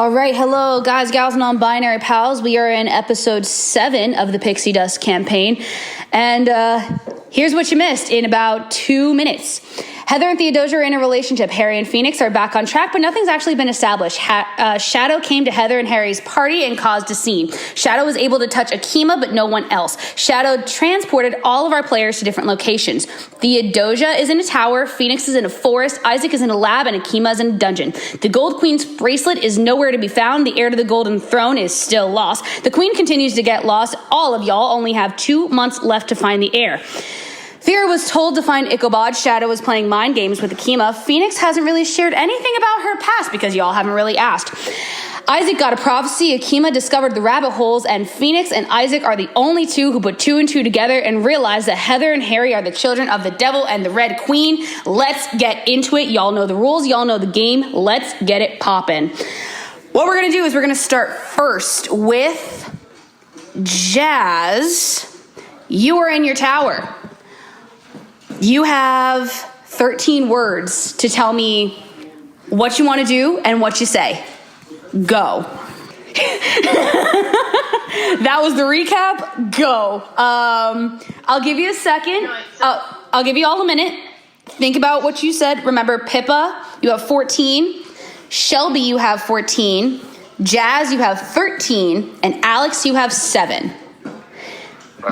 All right, hello, guys, gals, non-binary pals. We are in episode 7 of the Pixie Dust campaign, and here's what you missed in about 2 minutes. Heather and Theodosia are in a relationship. Harry and Phoenix are back on track, but nothing's actually been established. Shadow came to Heather and Harry's party and caused a scene. Shadow was able to touch Akima, but no one else. Shadow transported all of our players to different locations. Theodosia is in a tower, Phoenix is in a forest, Isaac is in a lab, and Akima is in a dungeon. The Gold Queen's bracelet is nowhere to be found. The heir to the Golden Throne is still lost. The Queen continues to get lost. All of y'all only have 2 months left to find the heir. Vera was told to find Ichabod. Shadow was playing mind games with Akima. Phoenix hasn't really shared anything about her past because y'all haven't really asked. Isaac got a prophecy. Akima discovered the rabbit holes, and Phoenix and Isaac are the only two who put 2 and 2 together and realized that Heather and Harry are the children of the devil and the Red Queen. Let's get into it. Y'all know the rules. Y'all know the game. Let's get it poppin'. What we're going to do is we're going to start first with Jazz. You are in your tower. You have 13 words to tell me what you want to do and what you say. Go. That was the recap. Go. I'll give you a second. I'll give you all a minute. Think about what you said. Remember, Pippa, you have 14. Shelby, you have 14. Jazz, you have 13. And Alex, you have 7.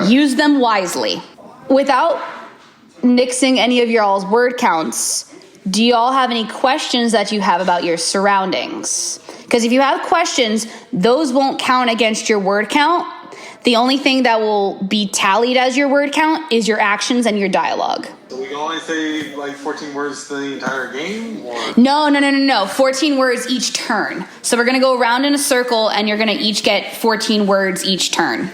Use them wisely. Without nixing any of y'all's word counts, do y'all have any questions that you have about your surroundings? Because if you have questions, those won't count against your word count. The only thing that will be tallied as your word count is your actions and your dialogue. So we can only say like 14 words the entire game? Or? No. 14 words each turn. So we're going to go around in a circle and you're going to each get 14 words each turn.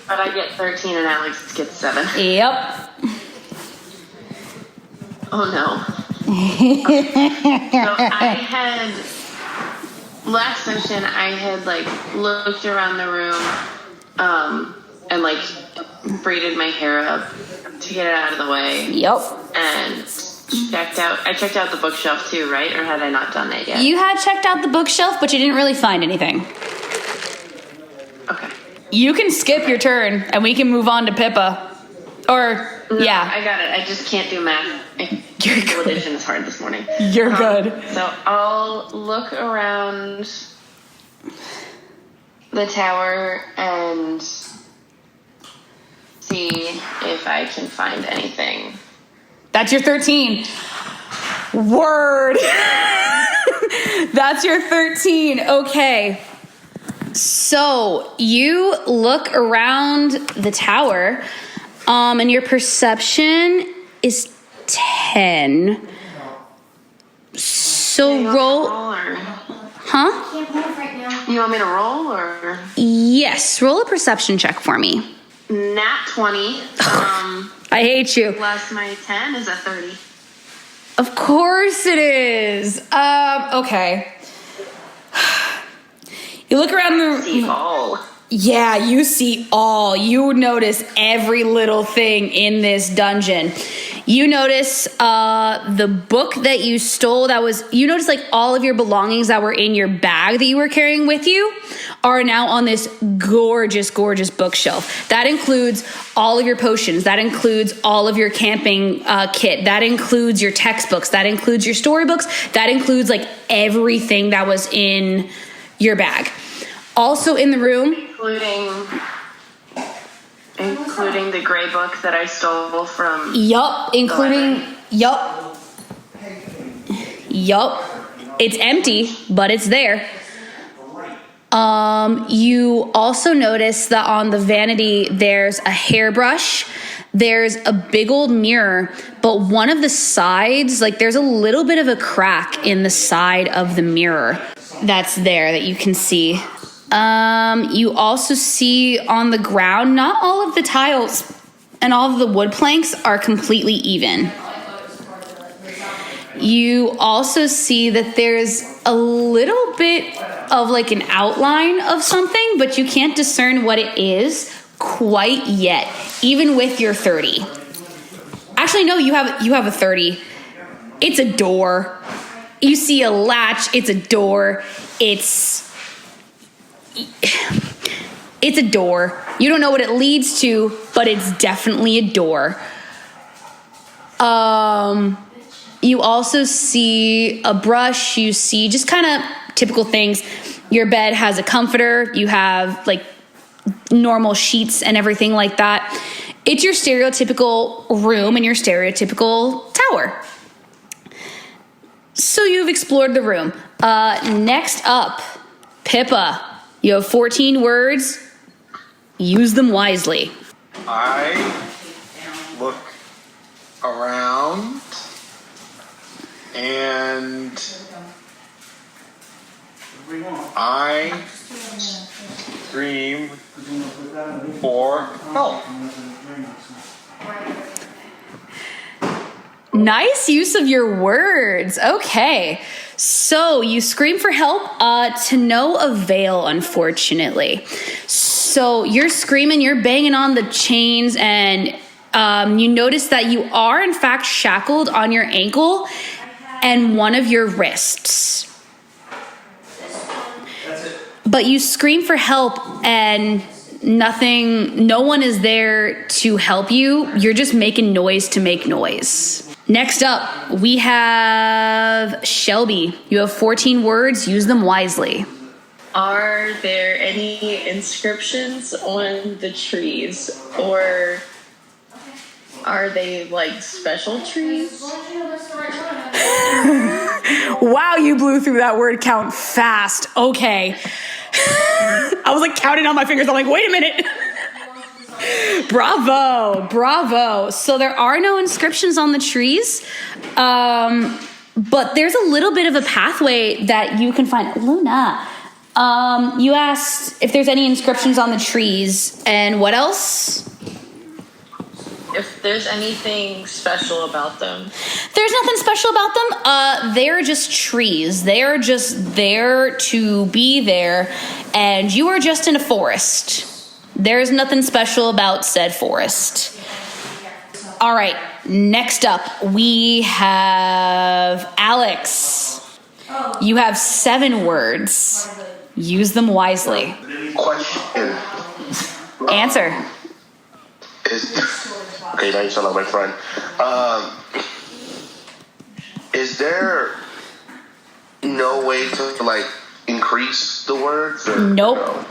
But I get 13 and Alex gets 7. Yep. Oh no. So I had, last session, I had like looked around the room and like braided my hair up to get it out of the way. Yep. And I checked out the bookshelf too, right? Or had I not done that yet? You had checked out the bookshelf, but you didn't really find anything. Okay. You can skip your turn, and we can move on to Pippa. Or, no, yeah. I got it. I just can't do math. You're good. Addition is hard this morning. You're good. So I'll look around the tower and see if I can find anything. That's your 13. Word. That's your 13. Okay. So you look around the tower, and your perception is 10. So roll. Huh? You want me to roll or? Yes. Roll a perception check for me. Nat 20. I hate you. Plus my 10 is a 30. Of course it is. Okay. You look around the See all. Yeah, you see all. You notice every little thing in this dungeon. You notice the book that you stole you notice like all of your belongings that were in your bag that you were carrying with you are now on this gorgeous, gorgeous bookshelf. That includes all of your potions. That includes all of your camping kit. That includes your textbooks. That includes your storybooks. That includes like everything that was in your bag. Also in the room, including the gray book that I stole from. Yup. It's empty, but it's there. You also notice that on the vanity there's a hairbrush. There's a big old mirror, but one of the sides, like there's a little bit of a crack in the side of the mirror that's there that you can see. You also see on the ground, not all of the tiles and all of the wood planks are completely even. You also see that there's a little bit of like an outline of something, but you can't discern what it is quite yet, even with your 30. Actually, no, you have a 30. It's a door. You see a latch. It's a door. It's a door. You don't know what it leads to, but it's definitely a door. You also see a brush. You see just kind of typical things. Your bed has a comforter. You have like normal sheets and everything like that. It's your stereotypical room and your stereotypical tower. So you've explored the room. Next up, Pippa. You have 14 words. Use them wisely. I look around and I scream for help. Nice use of your words. Okay. So you scream for help to no avail, unfortunately. So you're screaming, you're banging on the chains, and you notice that you are, in fact, shackled on your ankle and one of your wrists. But you scream for help and no one is there to help you. You're just making noise to make noise. Next up, we have Shelby. You have 14 words. Use them wisely. Are there any inscriptions on the trees, or are they like special trees? Wow, you blew through that word count fast. Okay. I was like counting on my fingers. I'm like, wait a minute. Bravo. So there are no inscriptions on the trees, but there's a little bit of a pathway that you can find. Luna, you asked if there's any inscriptions on the trees, and what else? If there's anything special about them. There's nothing special about them. They're just trees. They're just there to be there, and you are just in a forest. There's nothing special about said forest. All right, next up, we have Alex. You have 7 words. Use them wisely. Question. Answer. Okay, now you sound like my friend. Is there no way to like increase the words? Or Nope. no?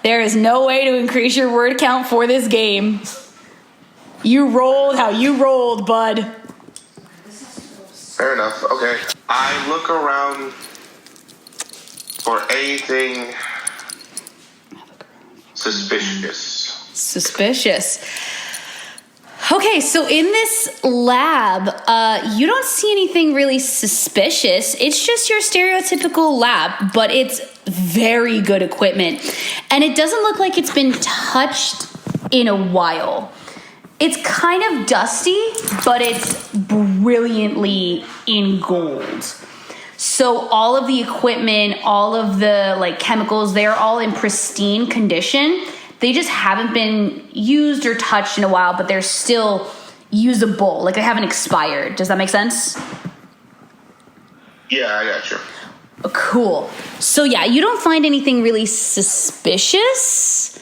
There is no way to increase your word count for this game. You rolled how you rolled, bud. Fair enough. Okay. I look around for anything Suspicious. Okay, so in this lab, you don't see anything really suspicious. It's just your stereotypical lab, but it's very good equipment. And it doesn't look like it's been touched in a while. It's kind of dusty, but it's brilliantly in gold. So all of the equipment, all of the like chemicals, they're all in pristine condition. They just haven't been used or touched in a while, but they're still usable. Like they haven't expired. Does that make sense? Yeah, I got you. Cool. So yeah, you don't find anything really suspicious,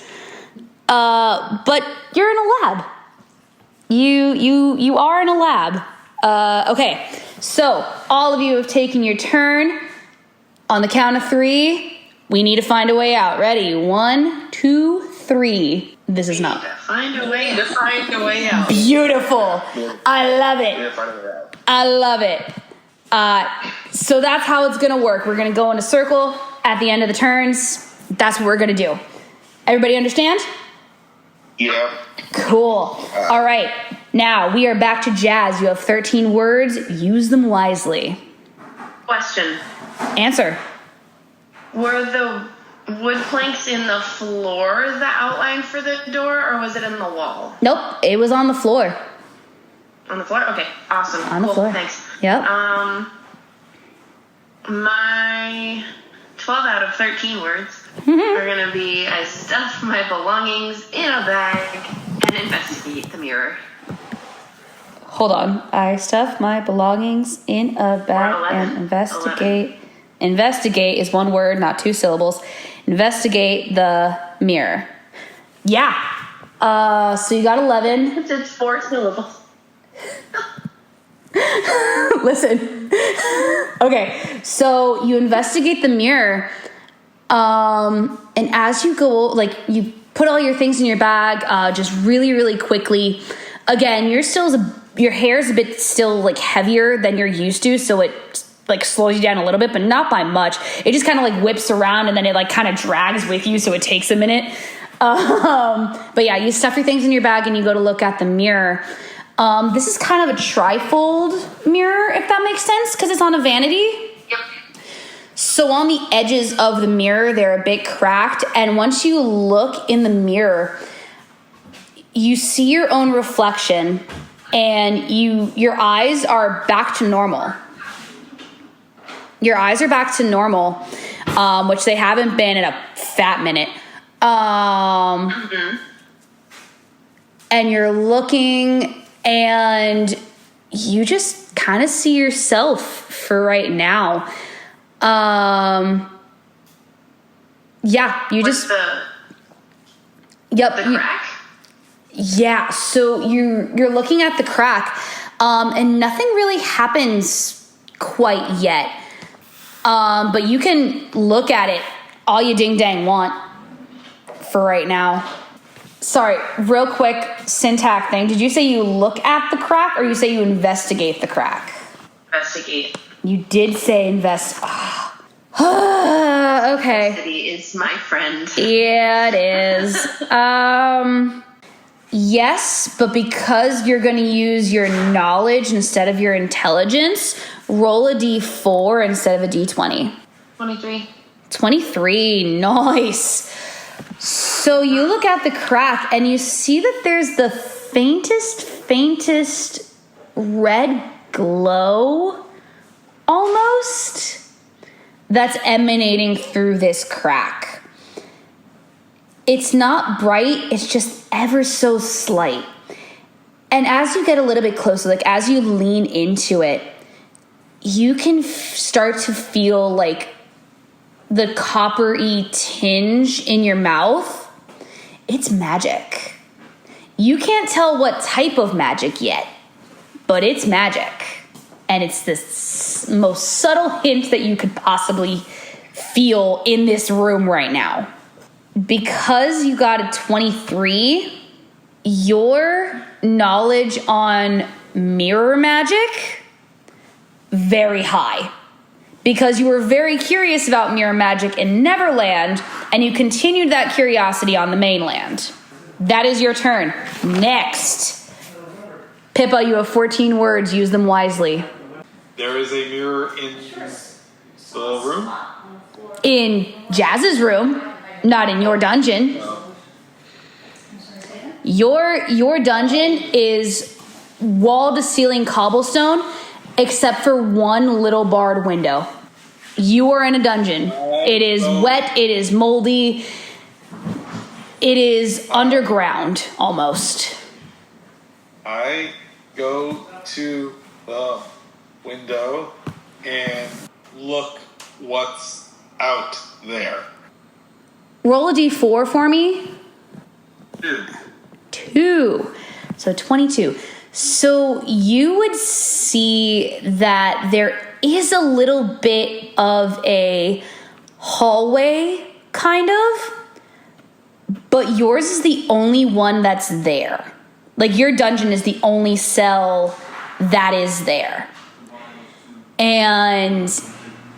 but you're in a lab. You are in a lab. Okay, so all of you have taken your turn. On the count of 3, we need to find a way out. Ready? 1, 2, 3. This is not. Find a way to find a way out. Beautiful. I love it. I love it. So that's how it's going to work. We're going to go in a circle at the end of the turns. That's what we're going to do. Everybody understand? Yeah. Cool. All right. Now we are back to Jazz. You have 13 words. Use them wisely. Question. Answer. Were the wood planks in the floor the outline for the door, or was it in the wall? Nope. It was on the floor. On the floor? Okay, awesome. On the cool. floor. Thanks. Yep. My 12 out of 13 words are going to be I stuff my belongings in a bag and investigate the mirror. Hold on. I stuff my belongings in a bag 11. and investigate. 11. Investigate is one word, not 2 syllables. Investigate the mirror. Yeah. So you got 11. It's 4 syllables. Listen. Okay. So you investigate the mirror. And as you go, like, you put all your things in your bag, just really, really quickly. Again, your hair is a bit still like heavier than you're used to, so it like slows you down a little bit, but not by much. It just kind of like whips around and then it like kind of drags with you, so it takes a minute. But yeah, you stuff your things in your bag and you go to look at the mirror. This is kind of a trifold mirror, if that makes sense, because it's on a vanity. Yep. So on the edges of the mirror, they're a bit cracked. And once you look in the mirror, you see your own reflection and your eyes are back to normal. Your eyes are back to normal, which they haven't been in a fat minute. And you're looking and you just kind of see yourself for right now. Yeah, you What's just. the crack? Yeah, so you're looking at the crack, and nothing really happens quite yet. But you can look at it all you ding dang want for right now. Sorry, real quick syntax thing. Did you say you look at the crack or you say you investigate the crack? Investigate. You did say invest. Okay. City is my friend. Yeah, it is. Yes, but because you're going to use your knowledge instead of your intelligence, roll a d4 instead of a d20. 23. 23, nice. So you look at the crack and you see that there's the faintest red glow almost that's emanating through this crack. It's not bright, it's just ever so slight. And as you get a little bit closer, like as you lean into it, you can start to feel like the coppery tinge in your mouth. It's magic. You can't tell what type of magic yet, but it's magic. And it's this most subtle hint that you could possibly feel in this room right now. Because you got a 23, your knowledge on mirror magic, very high. Because you were very curious about mirror magic in Neverland, and you continued that curiosity on the mainland. That is your turn. Next. Pippa, you have 14 words. Use them wisely. There is a mirror in the room. In Jazz's room, not in your dungeon. Your dungeon is wall-to-ceiling cobblestone, except for one little barred window. You are in a dungeon. It is wet. It is moldy. It is underground, almost. I go to the window and look what's out there. Roll a d4 for me. 2. So 22. So you would see that there is a little bit of a hallway, kind of, but yours is the only one that's there. Like, your dungeon is the only cell that is there. And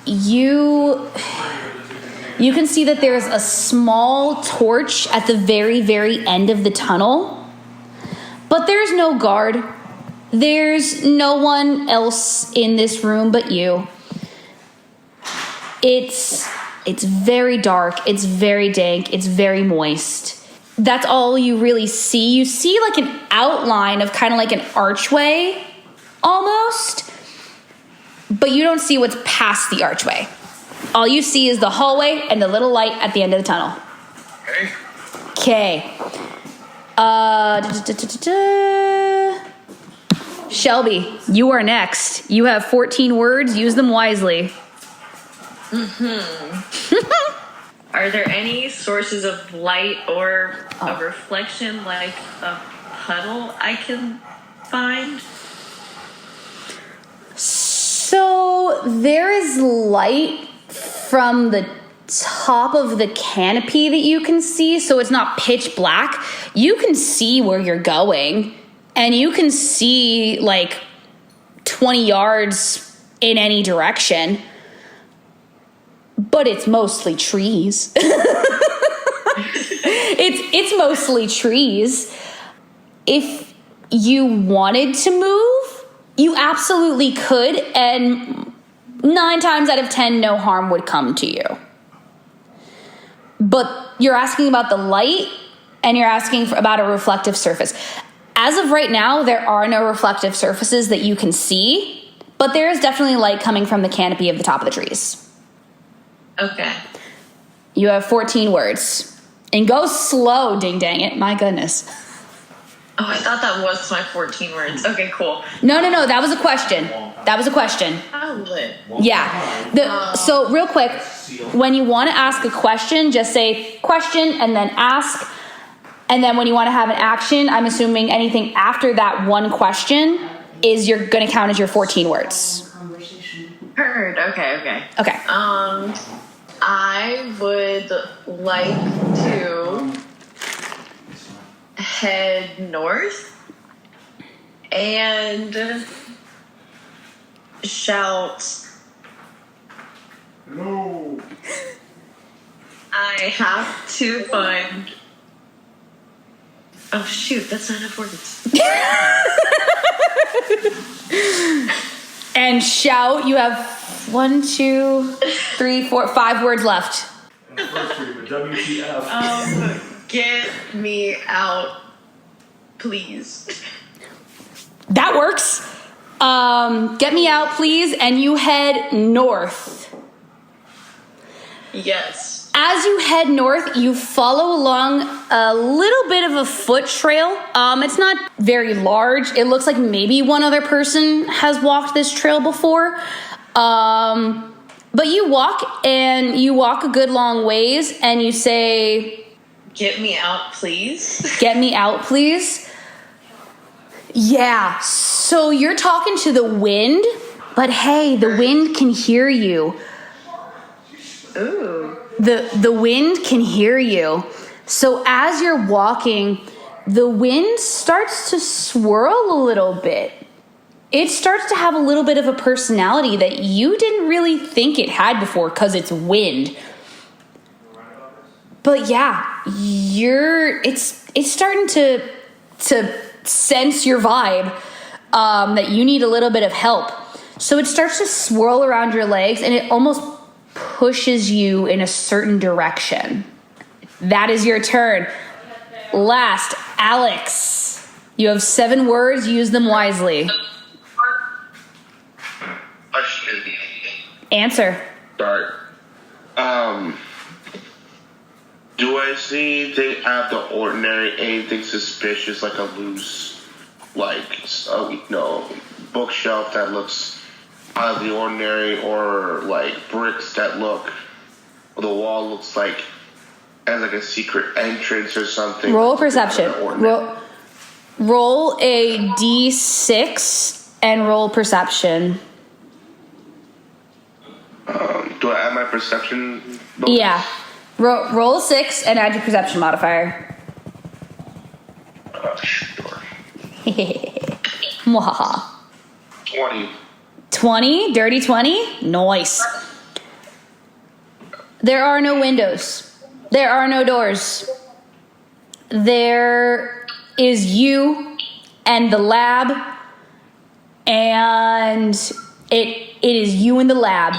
you can see that there's a small torch at the very, very end of the tunnel. But there's no guard. There's no one else in this room but you. It's very dark. It's very dank. It's very moist. That's all you really see. You see like an outline of kind of like an archway almost. But you don't see what's past the archway. All you see is the hallway and the little light at the end of the tunnel. Okay. Okay. Shelby, you are next. You have 14 words. Use them wisely. Are there any sources of light or a reflection like a puddle I can find? So there is light from the top of the canopy that you can see, so it's not pitch black. You can see where you're going, and you can see like 20 yards in any direction, but it's mostly trees. It's mostly trees. If you wanted to move, you absolutely could, and 9 times out of 10, no harm would come to you. But you're asking about the light, and you're asking about a reflective surface. As of right now, there are no reflective surfaces that you can see, but there is definitely light coming from the canopy of the top of the trees. Okay. You have 14 words. And go slow, ding dang it. My goodness. Oh, I thought that was my 14 words. Okay, cool. No, that was a question. Oh, lit. Yeah. So real quick, when you want to ask a question, just say question and then ask. And then when you want to have an action, I'm assuming anything after that one question is you're going to count as your 14 words. Heard. Okay. Okay. I would like to head north and shout, No. I have to find... Oh, shoot, that's not enough words. And shout, you have 1, 2, 3, 4, 5 words left. WTF. Get me out, please. That works. Get me out, please. And you head north. Yes. As you head north, you follow along a little bit of a foot trail. It's not very large. It looks like maybe one other person has walked this trail before. But you walk a good long ways and you say, Get me out, please. Get me out, please. Yeah, so you're talking to the wind, but hey, the wind can hear you. Ooh. The wind can hear you. So as you're walking, the wind starts to swirl a little bit. It starts to have a little bit of a personality that you didn't really think it had before because it's wind. But yeah, it's starting to sense your vibe, that you need a little bit of help. So it starts to swirl around your legs and it almost pushes you in a certain direction. That is your turn. Last, Alex. You have 7 words. Use them wisely. Question. Answer. Start. Do I see anything out of the ordinary? Anything suspicious, like a loose, bookshelf that looks out of the ordinary, or like bricks that look, or the wall looks like has like a secret entrance or something? Roll perception. Roll a d6 and roll perception. Do I add my perception bonus? Yeah. Roll a 6 and add your perception modifier. Sure. Mwahaha. 20. 20? Dirty 20? Nice. There are no windows. There are no doors. There is you and the lab, and it is you in the lab.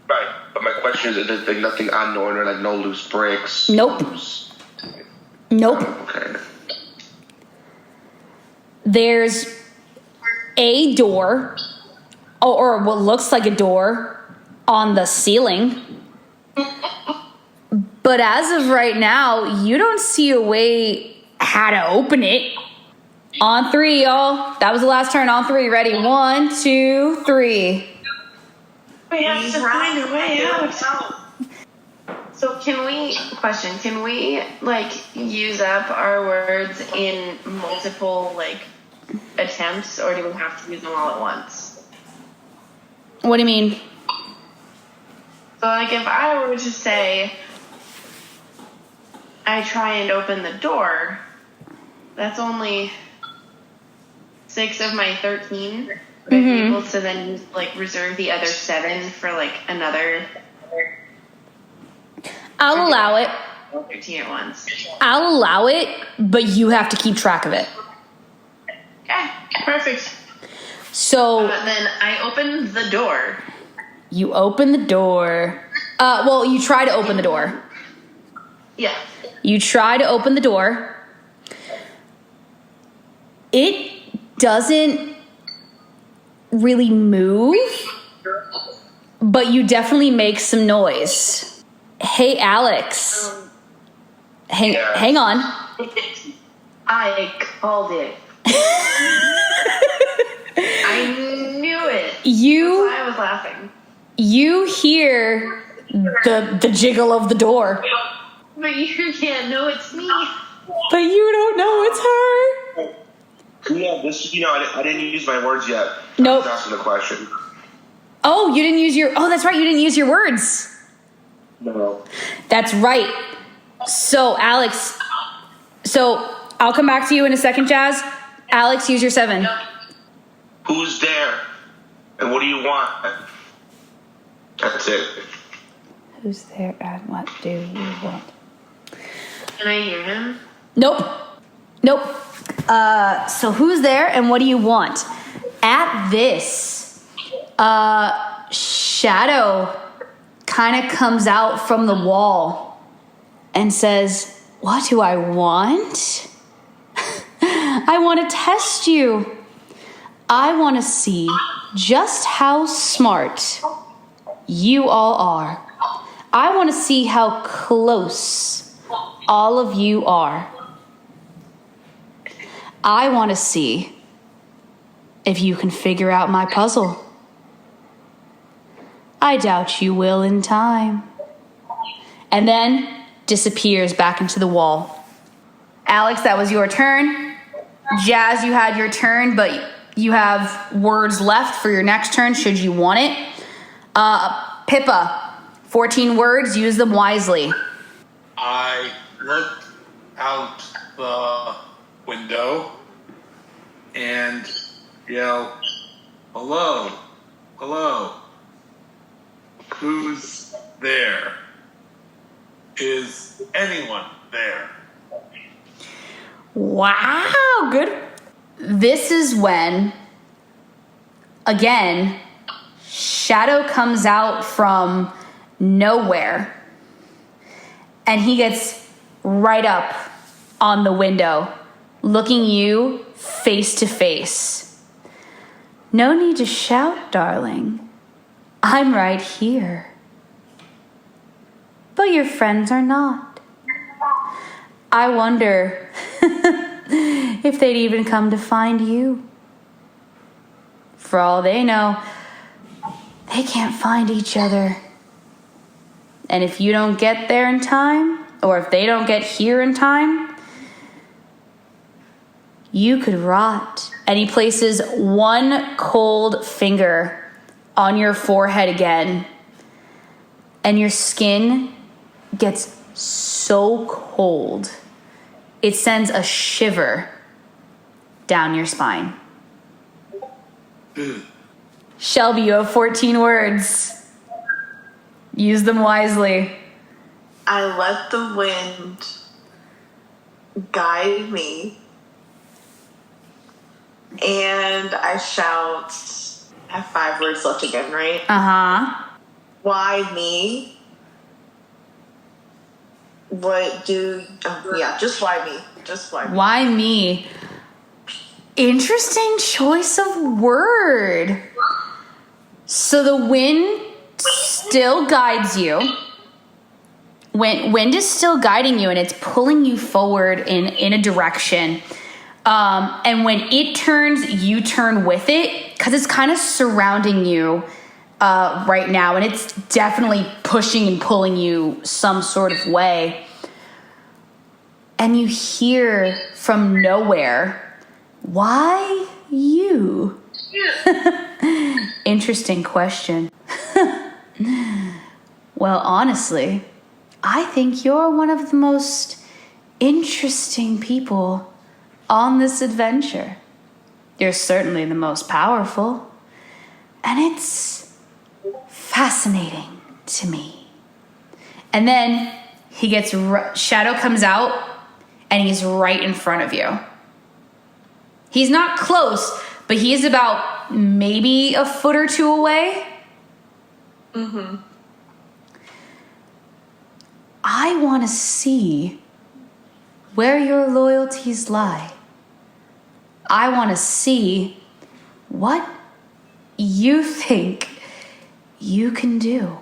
Right, but my question is, there's nothing unordinary, like no loose bricks? Nope. Nope. Okay. There's a door, or what looks like a door, on the ceiling. But as of right now, you don't see a way how to open it. On 3, y'all. That was the last turn. On 3. Ready? 1, 2, 3. We have to find a way out. So can we like use up our words in multiple like attempts, or do we have to use them all at once? What do you mean? So like if I were to say I try and open the door, that's only 6 of my 13. Would I be able to then like reserve the other 7 for like another? I'll allow it. 13 at once. I'll allow it, but you have to keep track of it. Okay, perfect. So Then I open the door. you open the door. Well, you try to open the door. Yeah. You try to open the door. It doesn't really move, but you definitely make some noise. Hey, Alex. Hang on. I called it. I knew it. That's why I was laughing. You hear the jiggle of the door. But you can't know it's me. But you don't know it's her. Yeah, I didn't use my words yet. Nope. I was asking the question. Oh, you didn't use your... Oh, that's right. You didn't use your words. No. That's right. So, Alex... So, I'll come back to you in a second, Jazz. Alex, use your 7. Who's there? And what do you want? That's it. Who's there and what do you want? Can I hear him? Nope. So who's there and what do you want? At this, Shadow kind of comes out from the wall and says, "What do I want? I want to test you. I want to see just how smart you all are. I want to see how close all of you are. I want to see if you can figure out my puzzle. I doubt you will in time." And then disappears back into the wall. Alex, that was your turn. Jazz, you had your turn, but you have words left for your next turn should you want it. Pippa, 14 words, use them wisely. I looked out the window and yelled, "Hello, hello. Who's there? Is anyone there?" Wow, good. This is when, again, Shadow comes out from nowhere and he gets right up on the window, looking you face to face. "No need to shout, darling. I'm right here. But your friends are not. I wonder if they'd even come to find you. For all they know, they can't find each other. And if you don't get there in time, or if they don't get here in time, you could rot." And he places one cold finger on your forehead again. And your skin gets so cold, it sends a shiver down your spine. Shelby, you have 14 words. Use them wisely. I let the wind guide me, and I shout. I have 5 words left again, right? Uh-huh. Why me? What do... Oh, yeah, just why me? Just why me? Why me? Interesting choice of word. So the wind still guides you. Wind is still guiding you and it's pulling you forward in a direction. And when it turns, you turn with it because it's kind of surrounding you right now. And it's definitely pushing and pulling you some sort of way. And you hear from nowhere, "Why you?" Interesting question. Well, honestly, I think you're one of the most interesting people on this adventure. You're certainly the most powerful, and it's fascinating to me. And then Shadow comes out, and he's right in front of you. He's not close, but he is about maybe a foot or two away. Mm-hmm. I want to see where your loyalties lie. I want to see what you think you can do.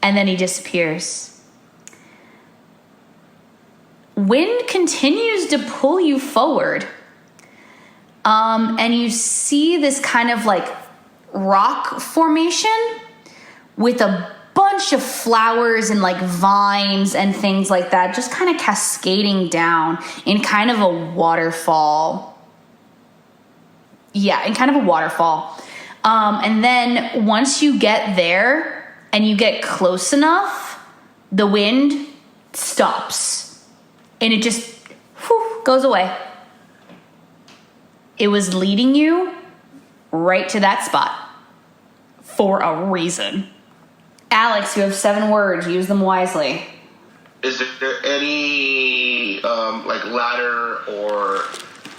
And then he disappears. Wind continues to pull you forward. And you see this kind of like rock formation with a bunch of flowers and like vines and things like that, just kind of cascading down in kind of a waterfall. Yeah, in kind of a waterfall. And then once you get there and you get close enough, the wind stops and it just goes away. It was leading you right to that spot for a reason. Alex, you have 7 words. Use them wisely. Is there any like ladder or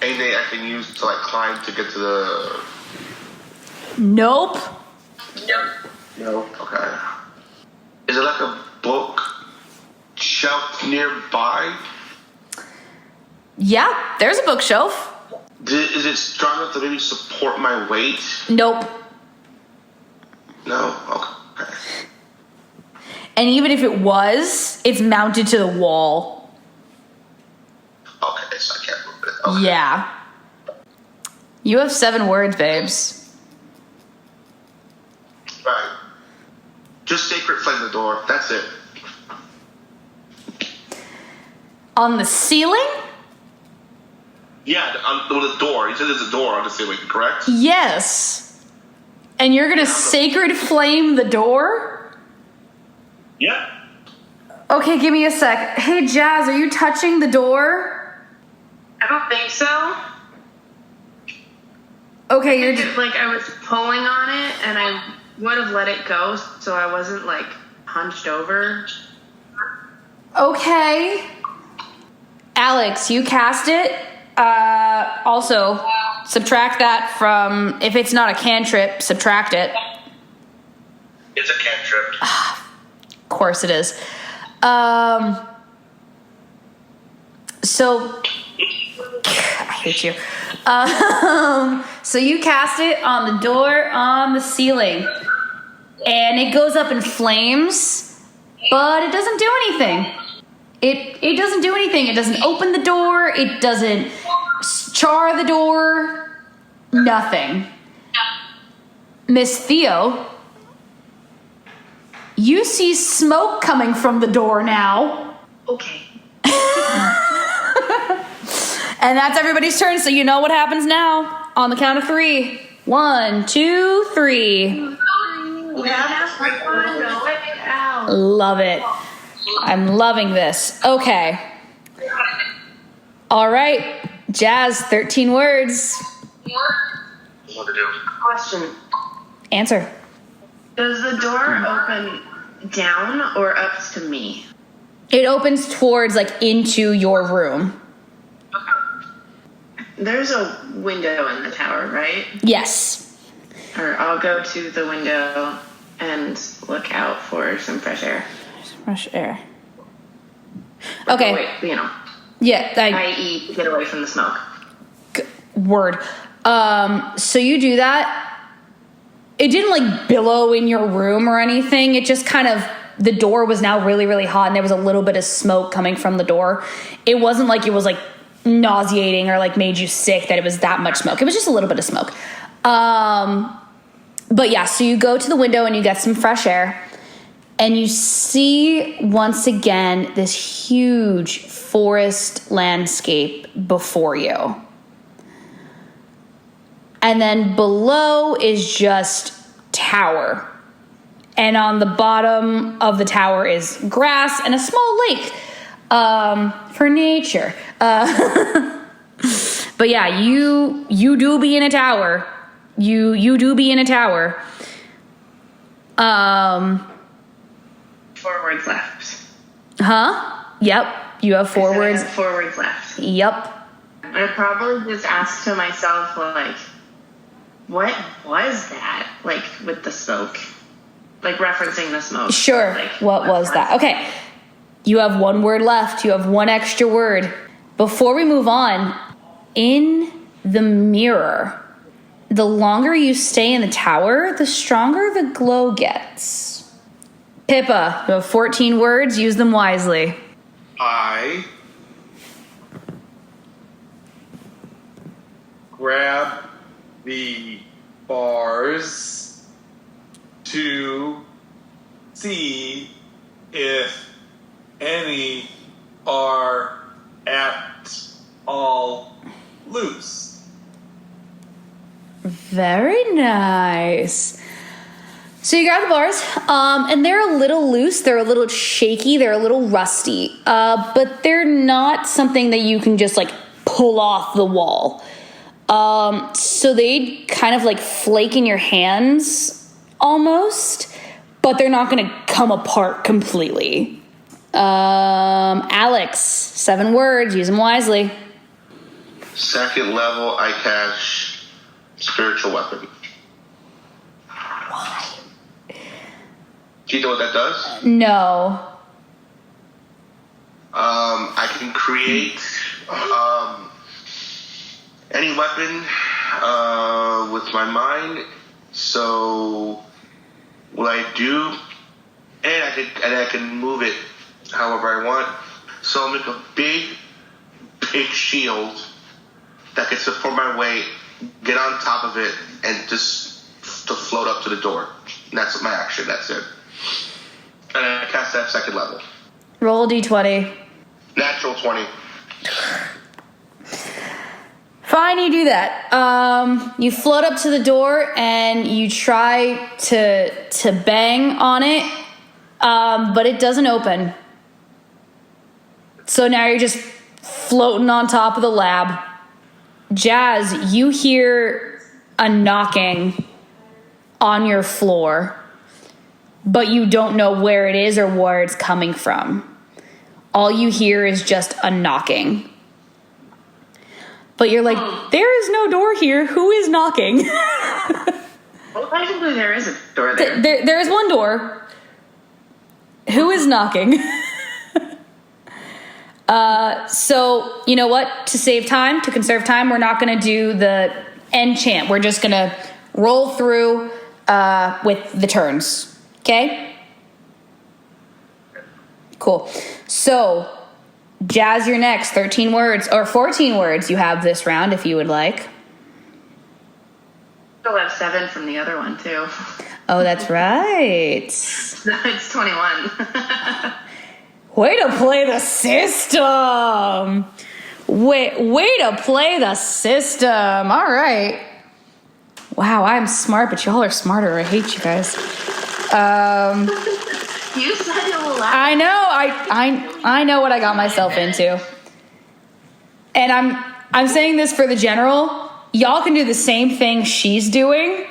anything I can use to like climb to get to the? Nope. No. Okay. Is it like a book shelf nearby? Yeah, there's a bookshelf. Is it strong enough to maybe support my weight? Nope. No. Okay. And even if it was, it's mounted to the wall. Okay, so I can't move it. Okay. Yeah. You have 7 words, babes. Right. Just sacred flame the door. That's it. On the ceiling? Yeah, on the door. You said there's a door on the ceiling, correct? Yes. And you're gonna sacred flame the door? Yeah. Okay, give me a sec. Hey, Jazz, are you touching the door? I don't think so. Okay, you're Like I was pulling on it, and I would have let it go, so I wasn't like hunched over. okay. Alex, you cast it. Also, subtract that from, if it's not a cantrip, subtract it. It's a cantrip. Of course it is. So, I hate you. So you cast it on the door on the ceiling, and it goes up in flames, but it doesn't do anything. It doesn't do anything. It doesn't open the door. It doesn't char the door. Nothing. Miss Theo, you see smoke coming from the door now. Okay. And that's everybody's turn, so you know what happens now. On the count of 3. 1, 2, 3. Love it. I'm loving this. Okay. All right. Jazz, 13 words. What to do? Question. Answer. Does the door open down or up to me? It opens towards, like, into your room. There's a window in the tower, right? Yes. Or I'll go to the window and look out for some fresh air. Fresh air. Okay. Wait, you know. Yeah. I.e. get away from the smoke. Word. So you do that. It didn't like billow in your room or anything. It just kind of, the door was now really, really hot and there was a little bit of smoke coming from the door. It wasn't like it was like nauseating or like made you sick that it was that much smoke. It was just a little bit of smoke. But yeah, so you go to the window and you get some fresh air, and you see once again this huge forest landscape before you. And then below is just tower. And on the bottom of the tower is grass and a small lake for nature. But yeah, you do be in a tower. You do be in a tower. 4 words left. Huh? Yep. You have 4 words. I have 4 words left. Yep. I probably just asked to myself, like, what was that? Like, with the smoke. Like, referencing the smoke. Sure. Like, what was that? Okay. You have 1 word left. You have 1 extra word. Before we move on, in the mirror, the longer you stay in the tower, the stronger the glow gets. Pippa, you have 14 words. Use them wisely. I grab the bars to see if any are at all loose. Very nice. So you grab the bars, and they're a little loose, they're a little shaky, they're a little rusty, but they're not something that you can just like pull off the wall. So they kind of like flake in your hands almost, but they're not going to come apart completely. Alex, 7 words, use them wisely. Second level, I cast spiritual weapon. Why? Do you know what that does? No. I can create any weapon with my mind. So what I do, and I can move it however I want. So I'll make a big shield that can support my weight, get on top of it, and just to float up to the door. And that's my action. That's it. And I cast that second level. Roll a d20. Natural 20. Fine, you do that. You float up to the door and you try to bang on it, but it doesn't open. So now you're just floating on top of the lab. Jazz, you hear a knocking on your floor, but you don't know where it is or where it's coming from. All you hear is just a knocking. But you're like, there is no door here. Who is knocking? Well, technically there is a door there. There is one door. Who is knocking? So, you know what? To save time, to conserve time, we're not going to do the end chant. We're just going to roll through with the turns. Okay? Cool. So, Jazz, you're next. 13 words, or 14 words you have this round if you would like. Still have 7 from the other one, too. Oh, that's right. It's 21. Way to play the system. Way to play the system. All right. Wow, I'm smart, but y'all are smarter. I hate you guys. You said you will laugh. I know. I know what I got myself into. And I'm saying this for the general. Y'all can do the same thing she's doing.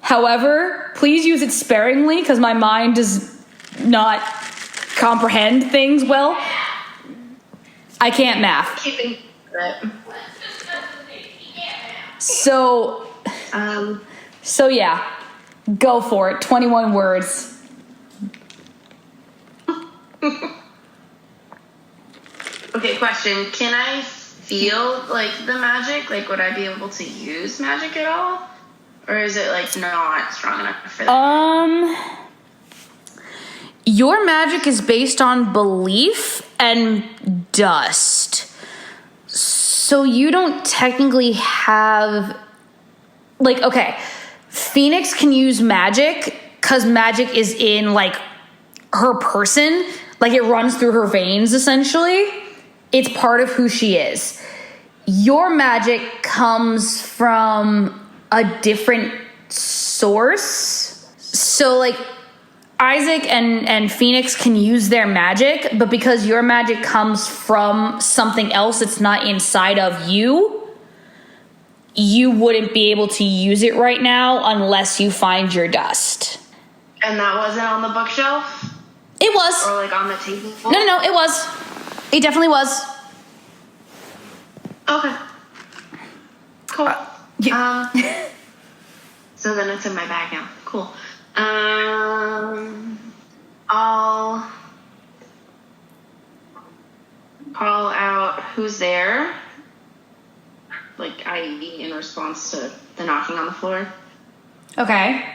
However, please use it sparingly because my mind does not comprehend things well. I can't math. Keeping it. So yeah, go for it. 21 words. Okay, question. Can I feel, like, the magic? Like, would I be able to use magic at all? Or is it, like, not strong enough for that? Your magic is based on belief and dust. So you don't technically have... Like, okay, Phoenix can use magic because magic is in, like, her person. Like, it runs through her veins, essentially. It's part of who she is. Your magic comes from a different source. So, like, Isaac and Phoenix can use their magic, but because your magic comes from something else that's not inside of you, you wouldn't be able to use it right now unless you find your dust. And that wasn't on the bookshelf? It was. Or like on the table? No, it was. It definitely was. Okay. Cool. Yeah. So then it's in my bag now. Cool. I'll call out who's there. Like, i.e. in response to the knocking on the floor. Okay.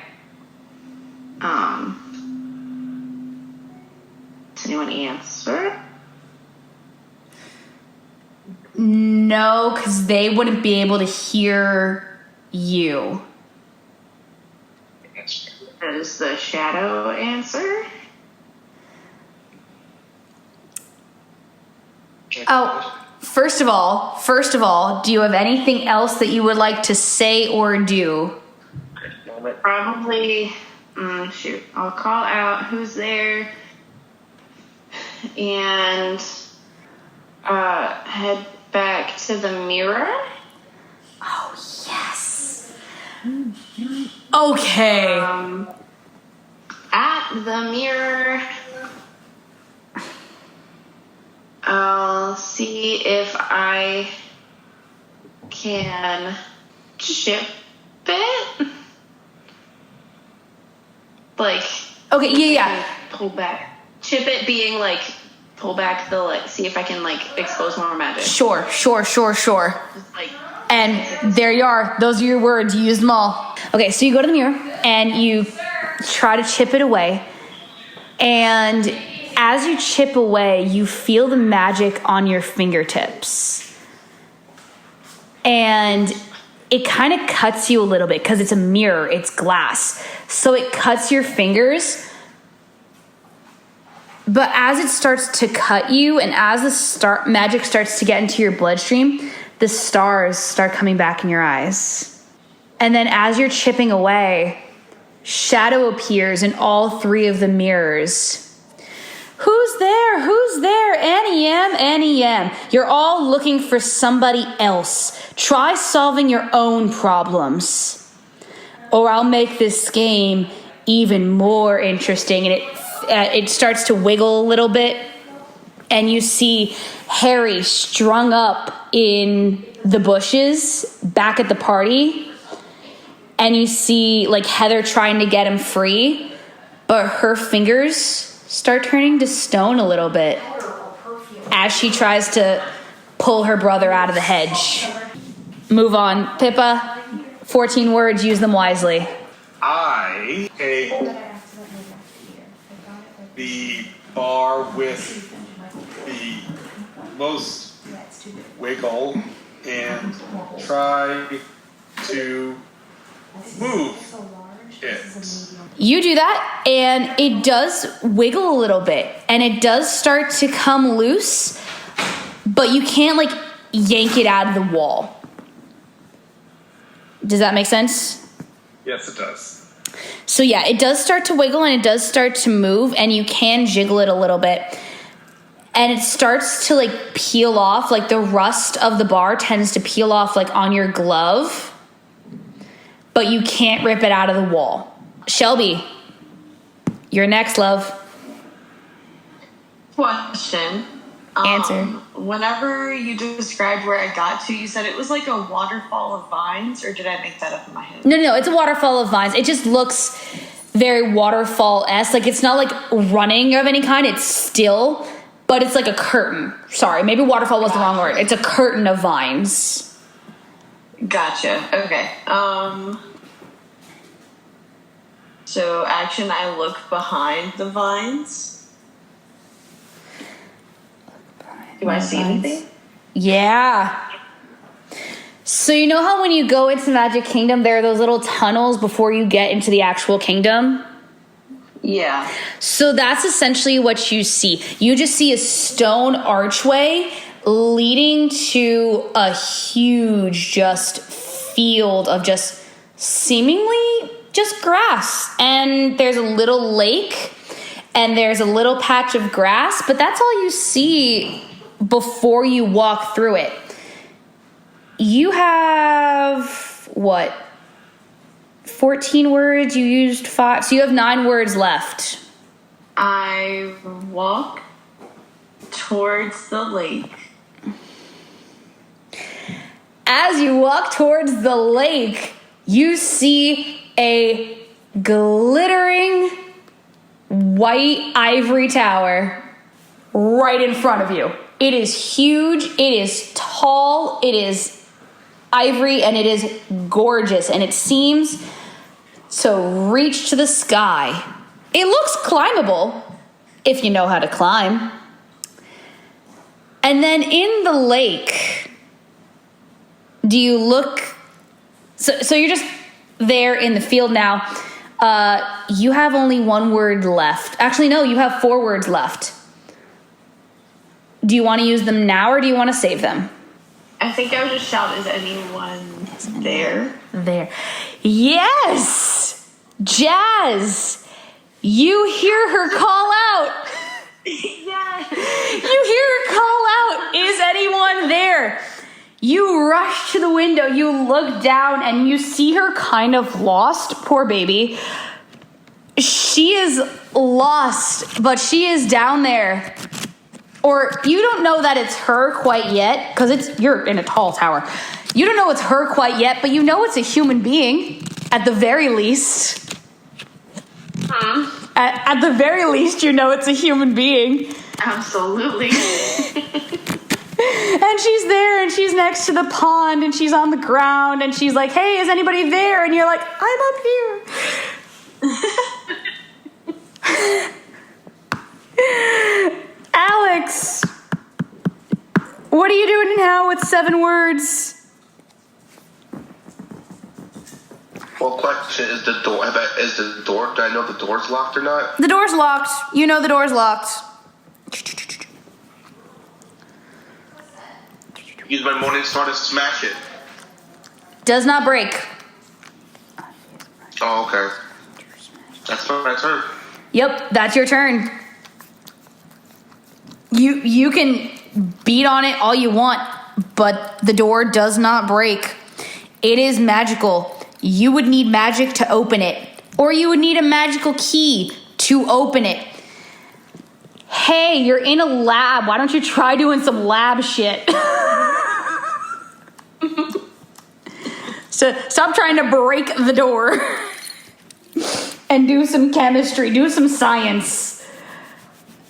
Does anyone answer? No, because they wouldn't be able to hear you. Does the shadow answer? Oh, first of all, do you have anything else that you would like to say or do? Probably, shoot. I'll call out who's there and head back to the mirror. Oh, yes. Okay. At the mirror, I'll see if I can chip it. Like, Okay, yeah. pull back. Chip it being like, pull back the, like, see if I can, like, expose more magic. Sure. Just, like, And there you are. Those are your words. You used them all. Okay, so you go to the mirror and you try to chip it away. And as you chip away, you feel the magic on your fingertips. And it kind of cuts you a little bit because it's a mirror, it's glass. So it cuts your fingers. But as it starts to cut you and as the magic starts to get into your bloodstream, the stars start coming back in your eyes. And then as you're chipping away, shadow appears in all three of the mirrors. Who's there? Who's there? NEM. You're all looking for somebody else. Try solving your own problems. Or I'll make this game even more interesting. And it starts to wiggle a little bit. And you see Harry strung up in the bushes back at the party. And you see like Heather trying to get him free. But her fingers start turning to stone a little bit as she tries to pull her brother out of the hedge. Move on. Pippa, 14 words, use them wisely. I take the bar with the most wiggle and try to move it. You do that, and it does wiggle a little bit, and it does start to come loose, but you can't, like, yank it out of the wall. Does that make sense? Yes, it does. So, yeah, it does start to wiggle, and it does start to move, and you can jiggle it a little bit. And it starts to, like, peel off, like, the rust of the bar tends to peel off, like, on your glove, but you can't rip it out of the wall. Shelby, you're next, love. Question. Answer. Whenever you described where I got to, you said it was like a waterfall of vines, or did I make that up in my head? No, it's a waterfall of vines. It just looks very waterfall-esque. Like, it's not, like, running of any kind. It's still, but it's like a curtain. Sorry, maybe waterfall was the wrong word. It's a curtain of vines. So action, I look behind the vines. Do I see anything? Yeah. So you know how when you go into Magic Kingdom, there are those little tunnels before you get into the actual kingdom? Yeah. So that's essentially what you see. You just see a stone archway leading to a huge just field of just seemingly just grass. And there's a little lake and there's a little patch of grass, but that's all you see before you walk through it. You have, what, 14 words? You used 5, so you have 9 words left. I walk towards the lake. As you walk towards the lake, you see a glittering white ivory tower right in front of you. It is huge, it is tall, it is ivory, and it is gorgeous, and it seems to reach to the sky. It looks climbable if you know how to climb. And then in the lake, do you look... So you're just there in the field now. You have only 1 word left. Actually, no, you have 4 words left. Do you want to use them now or do you want to save them? I think I would just shout, is anyone there? There. Yes! Jazz! You hear her call out. Yes. You hear her call out. Is anyone there? You rush to the window. You look down and you see her kind of lost. Poor baby. She is lost, but she is down there. Or you don't know that it's her quite yet, because you're in a tall tower. You don't know it's her quite yet, but you know it's a human being, at the very least. At the very least, you know it's a human being. Absolutely. And she's there, and she's next to the pond, and she's on the ground, and she's like, hey, is anybody there? And you're like, I'm up here. Alex, what are you doing now with 7 words? Well, question is the door. Do I know the door's locked or not? The door's locked. You know the door's locked. Use my morning star to smash it. Does not break. Oh, okay. That's my turn. Yep, that's your turn. You can beat on it all you want, but the door does not break. It is magical. You would need magic to open it, or you would need a magical key to open it. Hey, you're in a lab. Why don't you try doing some lab shit? So stop trying to break the door and do some chemistry, do some science.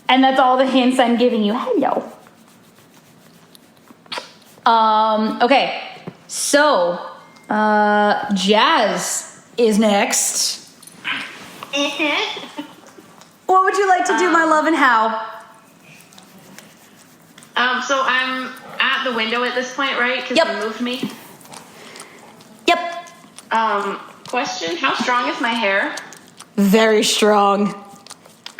And that's all the hints I'm giving you. Hello. Okay. So, Jazz is next. What would you like to do, my love, and how? So I'm at the window at this point, right? Because Yep. you moved me. Yep. Question, how strong is my hair? Very strong.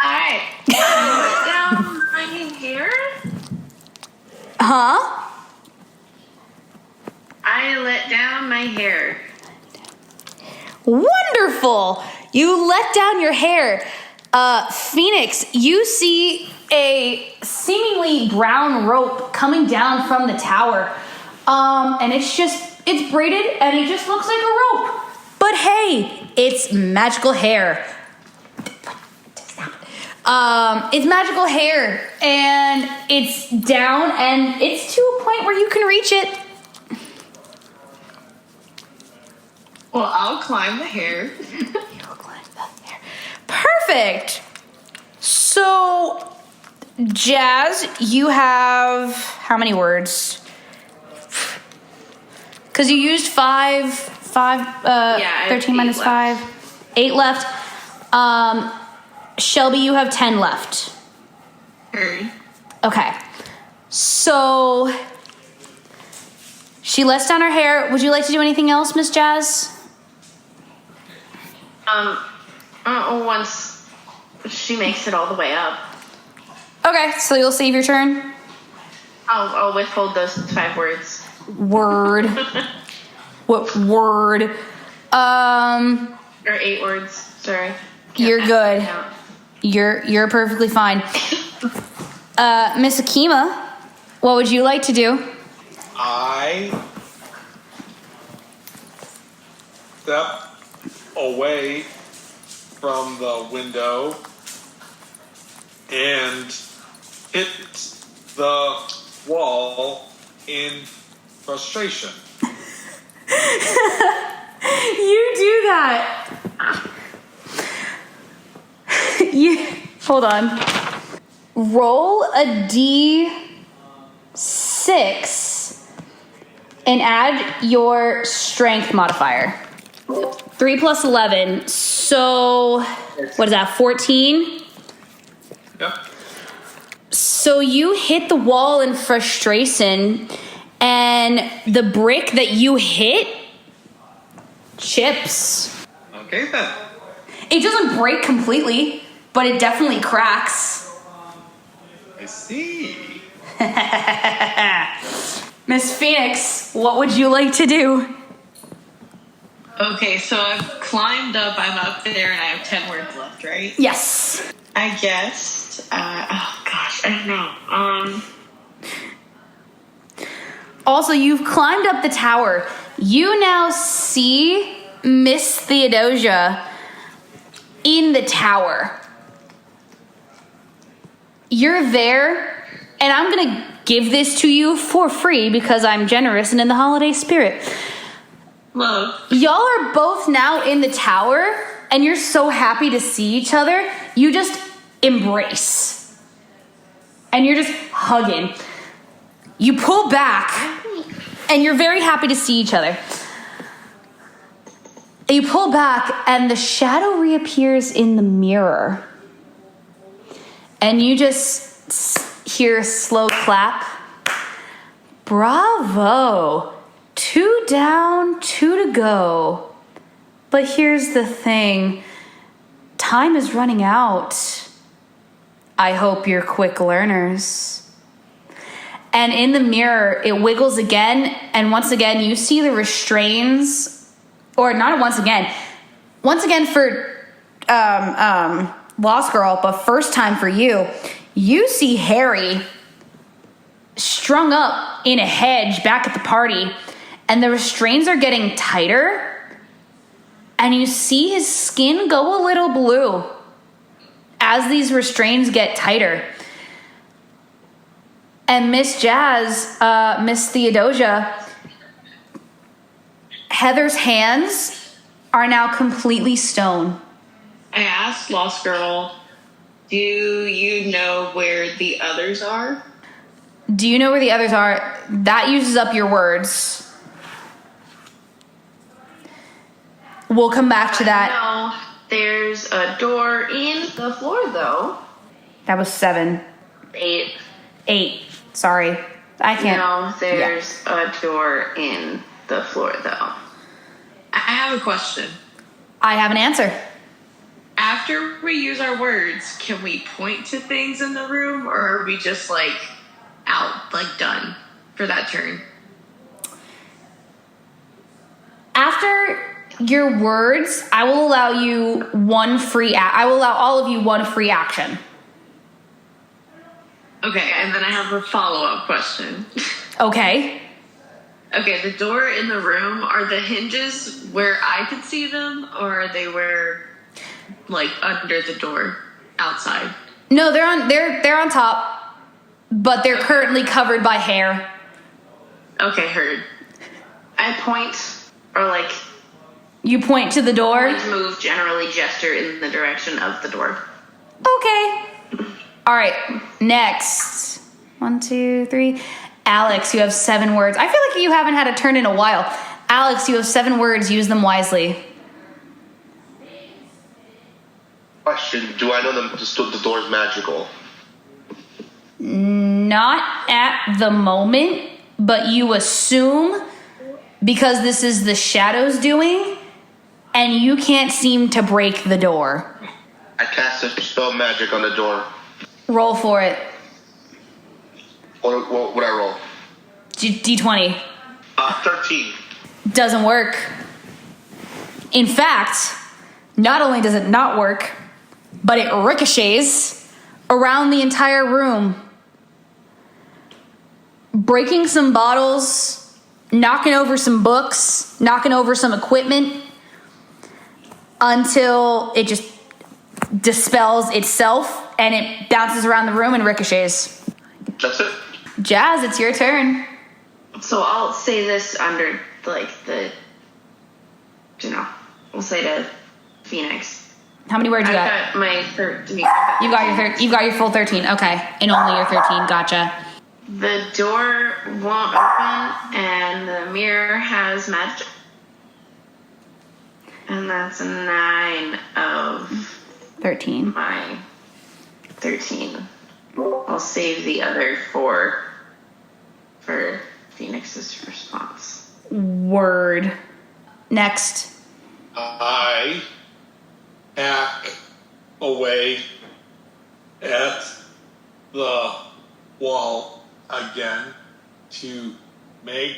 Alright. Let down my hair? Huh? I let down my hair. Wonderful. You let down your hair. Phoenix, you see a seemingly brown rope coming down from the tower. And it's braided and it just looks like a rope. But hey, it's magical hair. It's magical hair and it's down and it's to a point where you can reach it. Well, I'll climb the hair. You'll climb the hair. Perfect. So, Jazz, you have how many words? Because you used 5, 13 I have minus 8 5. 8 left. Shelby, you have 10 left. Heard. Okay. So she lets down her hair. Would you like to do anything else, Miss Jazz? Once she makes it all the way up, Okay, so you'll save your turn. I'll withhold those 5 words. Word. What word? Or 8 words. Sorry. You're good. Count. You're perfectly fine. Miss Akima, what would you like to do? I step away from the window and hit the wall in frustration. You do that. Hold on. Roll a d6 and add your strength modifier. 3 plus 11. So, what is that, 14? Yep. So you hit the wall in frustration, and the brick that you hit chips. Okay then. It doesn't break completely, but it definitely cracks. I see. Miss Phoenix, what would you like to do? Okay, so I've climbed up, I'm up there, and I have 10 words left, right? Yes. I guess. Oh gosh, I don't know. Also, you've climbed up the tower. You now see Miss Theodosia in the tower. You're there, and I'm gonna give this to you for free because I'm generous and in the holiday spirit. Love. Y'all are both now in the tower, and you're so happy to see each other. You just embrace. And you're just hugging. You pull back, and you're very happy to see each other. You pull back, and the shadow reappears in the mirror. And you just hear a slow clap. Bravo. 2 down, 2 to go. But here's the thing. Time is running out. I hope you're quick learners. And in the mirror, it wiggles again. And once again, you see the restraints. Or not once again. Once again for Lost Girl, but first time for you. You see Harry strung up in a hedge back at the party. And the restraints are getting tighter. And you see his skin go a little blue as these restraints get tighter. And Miss Jazz, Miss Theodosia, Heather's hands are now completely stone. I asked Lost Girl, do you know where the others are? Do you know where the others are? That uses up your words. We'll come back to that. No, there's a door in the floor, though. That was 7. 8. 8. Sorry. I can't. No, there's a door in the floor, though. I have a question. I have an answer. After we use our words, can we point to things in the room, or are we just like out, like done for that turn? After your words, I will allow you one free. I will allow all of you one free action. Okay, and then I have a follow-up question. Okay. Okay, the door in the room, are the hinges where I could see them, or are they where, like, under the door, outside? No, they're on top, but they're currently covered by hair. Okay, heard. I point, or like, You point to the door. point, move, generally gesture in the direction of the door. Okay. All right. Next. 1, 2, 3. Alex, you have 7 words. I feel like you haven't had a turn in a while. Alex, you have 7 words. Use them wisely. Question: do I know the door's magical? Not at the moment, but you assume because this is the shadows doing, and you can't seem to break the door. I cast a spell magic on the door. Roll for it. What would I roll? D20. 13. Doesn't work. In fact, not only does it not work, but it ricochets around the entire room, breaking some bottles, knocking over some books, knocking over some equipment, until it just dispels itself and it bounces around the room and ricochets. That's it. Jazz, it's your turn. So I'll say this under we'll say to Phoenix. How many words you got? I've got my 13. You got your full 13. Okay, and only your 13. Gotcha. The door won't open, and the mirror has magic. And that's a 9 of 13. my 13. I'll save the other 4 for Phoenix's response. Word. Next. I hack away at the wall again to make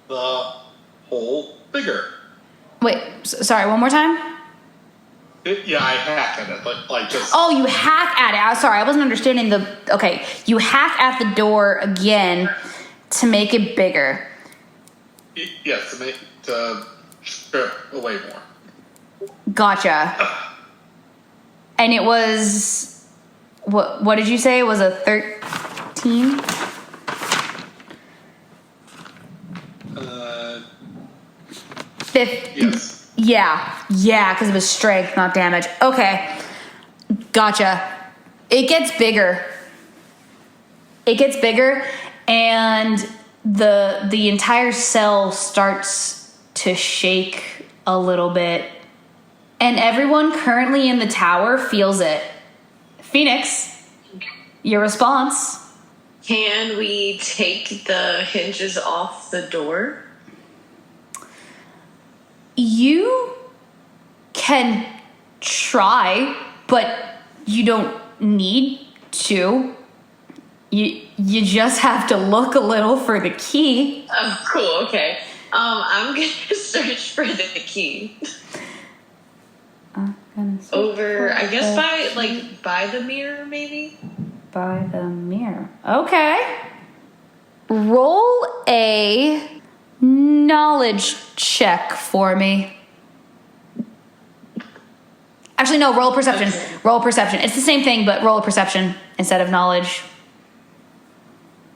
the hole bigger. Wait, sorry, one more time? Yeah, I hack at it, like just. Oh, you hack at it. I'm sorry, I wasn't understanding the... Okay, you hack at the door again to make it bigger. Yes, to strip away more. Gotcha. And it was... What did you say? It was a 13? Yes. Yeah, because it was strength, not damage. Okay, gotcha. It gets bigger. And the entire cell starts to shake a little bit. And everyone currently in the tower feels it. Phoenix, your response? Can we take the hinges off the door? You can try, but you don't need to. You just have to look a little for the key. Oh, cool. Okay. I'm gonna search for the key. Over, I guess by the mirror, maybe. By the mirror. Okay. Roll a knowledge check for me. Actually, no, roll perception. Okay. Roll perception. It's the same thing, but roll a perception instead of knowledge.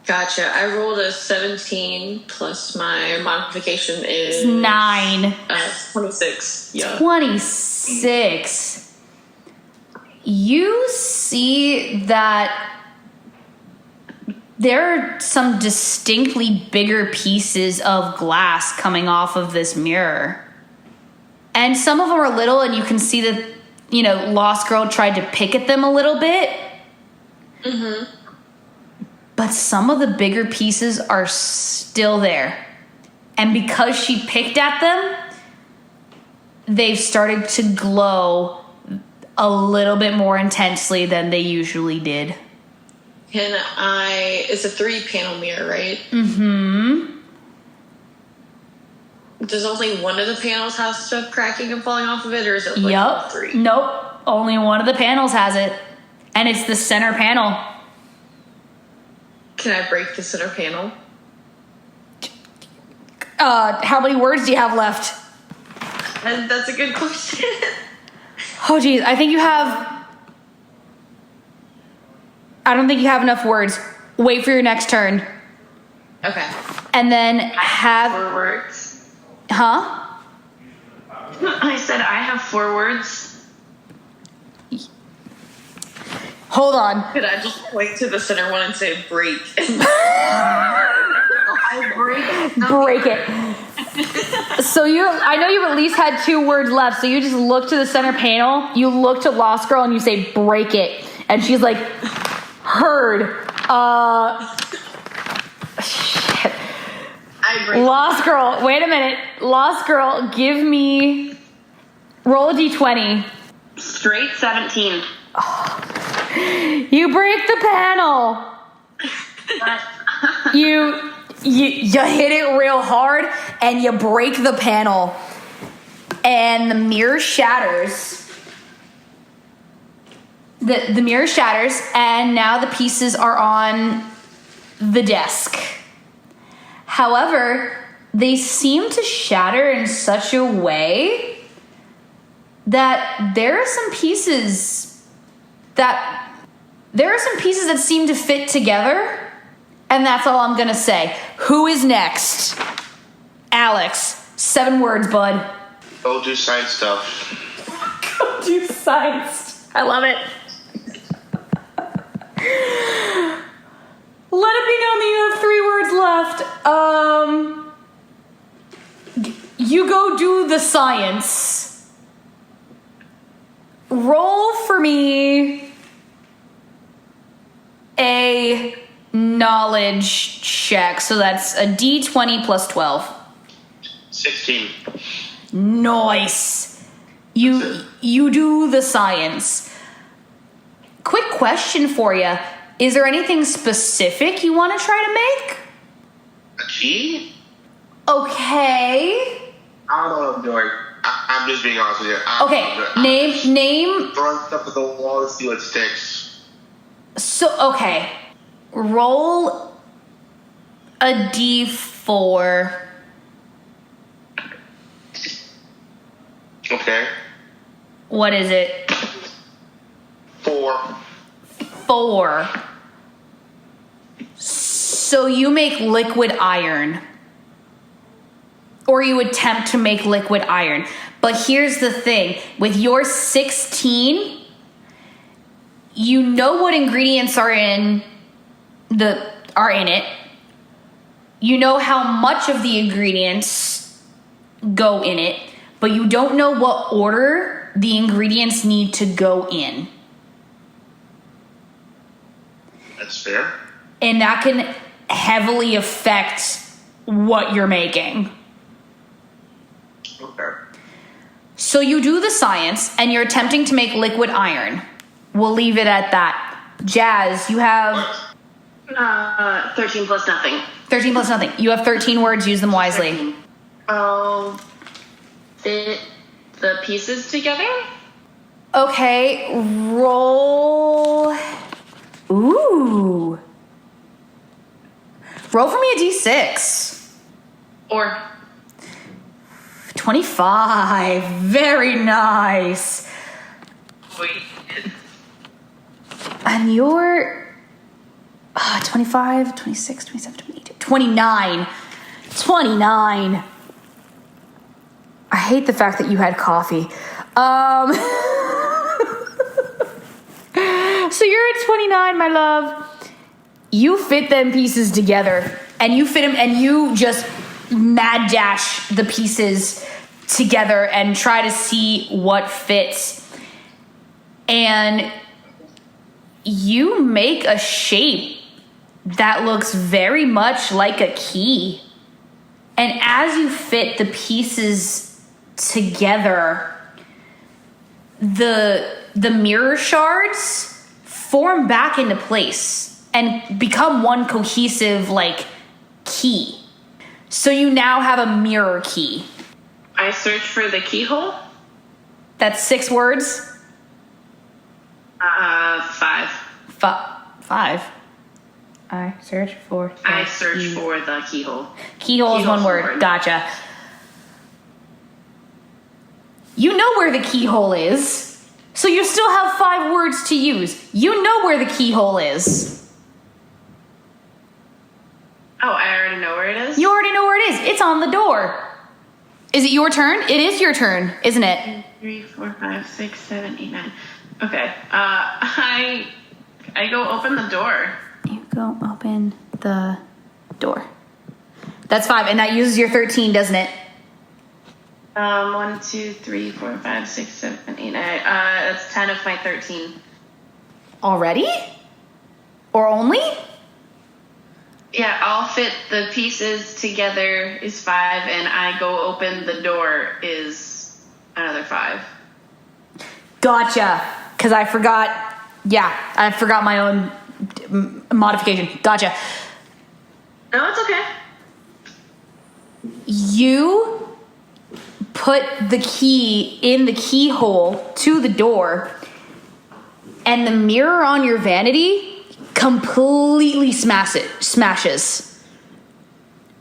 Gotcha. I rolled a 17 plus my modification is 9. 26. Yeah. 26. You see that there are some distinctly bigger pieces of glass coming off of this mirror. And some of them are little, and you can see that, Lost Girl tried to pick at them a little bit. Mm-hmm. But some of the bigger pieces are still there. And because she picked at them, they've started to glow a little bit more intensely than they usually did. It's a 3-panel mirror, right? Mm-hmm. Does only one of the panels have stuff cracking and falling off of it, or is it all Yup. 3? Nope. Only one of the panels has it. And it's the center panel. Can I break the center panel? How many words do you have left? And that's a good question. Oh, geez. I don't think you have enough words. Wait for your next turn. Okay. And then have... 4 words. Huh? I said I have 4 words. Hold on. Could I just point to the center one and say break? I break. Break it. So I know you at least had 2 words left, so you just look to the center panel, you look to Lost Girl, and you say, break it. And she's like, heard. Shit. Lost Girl, wait a minute. Lost Girl, give me, roll a d20. Straight 17. You break the panel. You hit it real hard and you break the panel and the mirror shatters. The mirror shatters and now the pieces are on the desk. However, they seem to shatter in such a way that there are some pieces that seem to fit together. And that's all I'm gonna say. Who is next? Alex, 7 words, bud. Go do science stuff. Go do science. I love it. Let it be known that you have 3 words left. You go do the science. Roll for me a knowledge check. So that's a d20 plus 12. 16. Nice. You do the science. Quick question for you. Is there anything specific you want to try to make? A key? Okay. I don't know what I'm doing. I'm just being honest with you. Name. Throwing stuff at the wall to see what sticks. So, okay. Roll a d4. Okay. What is it? 4. 4. So you make liquid iron. Or you attempt to make liquid iron. But here's the thing. With your 16, you know what ingredients are in it. You know how much of the ingredients go in it, but you don't know what order the ingredients need to go in. That's fair. And that can heavily affect what you're making. Okay. So you do the science and you're attempting to make liquid iron. We'll leave it at that. Jazz, you have 13 plus nothing. 13 plus nothing. You have 13 words, use them wisely. 13. I'll fit the pieces together. Okay, roll. Ooh. Roll for me a d6. Or 25. Very nice. Wait. And you're 25, 26, 27, 28, 29. 29. I hate the fact that you had coffee. So you're at 29, my love. You fit them pieces together. And you fit them and you just mad dash the pieces together and try to see what fits. And you make a shape that looks very much like a key. And as you fit the pieces together, the mirror shards form back into place and become one cohesive, like, key. So you now have a mirror key. I search for the keyhole. That's 6 words. 5. 5. I search for. I search for the keyhole. Keyhole is one word. Gotcha. You know where the keyhole is. So you still have 5 words to use. You know where the keyhole is. Oh, I already know where it is? You already know where it is. It's on the door. Is it your turn? It is your turn, isn't it? 3, 4, 5, 6, 7, 8, 9. Okay. I go open the door. You go open the door. That's 5, and that uses your 13, doesn't it? 1, 2, 3, 4, 5, 6, 7, 8, 9. That's 10 of my 13. Already? Or only? Yeah, I'll fit the pieces together is 5, and I go open the door is another 5. Gotcha. Because I forgot. Yeah, I forgot my own modification. Gotcha. No, it's okay. You put the key in the keyhole to the door, and the mirror on your vanity completely smashes.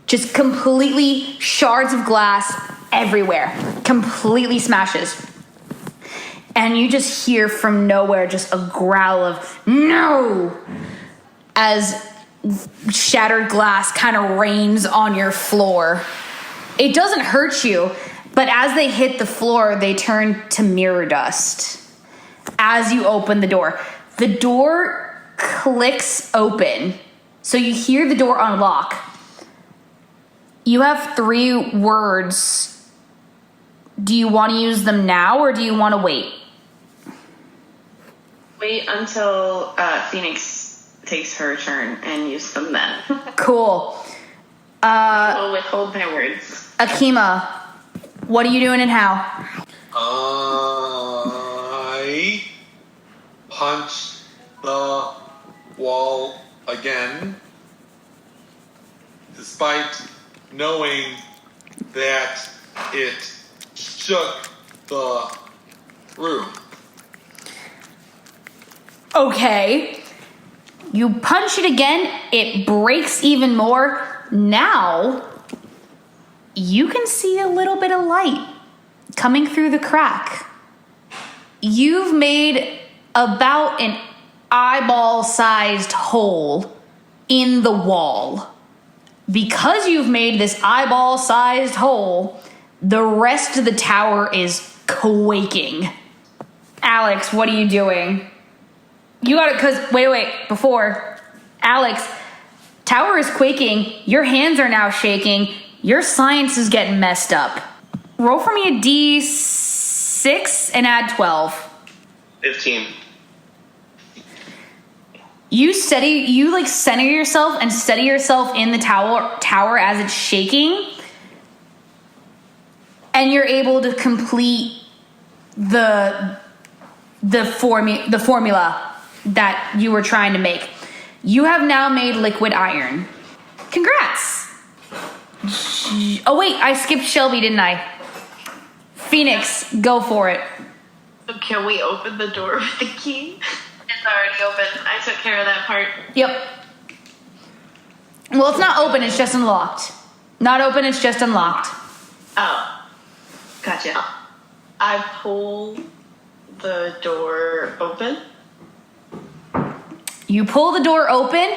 Just completely shards of glass everywhere. Completely smashes. And you just hear from nowhere just a growl of no as shattered glass kind of rains on your floor. It doesn't hurt you, but as they hit the floor, they turn to mirror dust. As you open the door clicks open. So you hear the door unlock. You have 3 words. Do you want to use them now or do you want to wait? Wait until Phoenix takes her turn and use them then. Cool. I'll withhold my words. Akima, what are you doing and how? I punch the wall again, despite knowing that it shook the room. Okay. You punch it again, it breaks even more. Now, you can see a little bit of light coming through the crack. You've made about an eyeball-sized hole in the wall. Because you've made this eyeball-sized hole, the rest of the tower is quaking. Alex, what are you doing? You got it, because, wait, before. Alex, tower is quaking, your hands are now shaking, your science is getting messed up. Roll for me a D6 and add 12. 15. You center yourself and steady yourself in the tower as it's shaking, and you're able to complete the formula that you were trying to make. You have now made liquid iron. Congrats. Oh wait, I skipped Shelby, didn't I? Phoenix, go for it. So can we open the door with the key? It's already open. I took care of that part. Yep. Well, it's not open, it's just unlocked. Not open, it's just unlocked. Oh. Gotcha. I pull the door open. You pull the door open,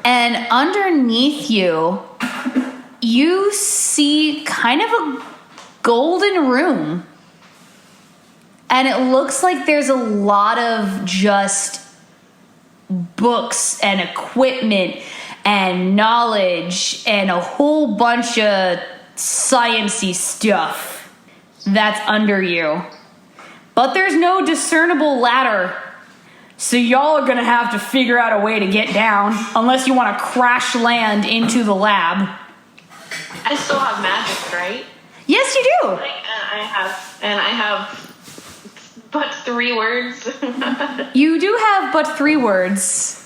and underneath you, you see kind of a golden room. And it looks like there's a lot of just books and equipment and knowledge and a whole bunch of science-y stuff that's under you. But there's no discernible ladder. So y'all are gonna have to figure out a way to get down, unless you want to crash land into the lab. I still have magic, right? Yes, you do. I have but 3 words. You do have but 3 words.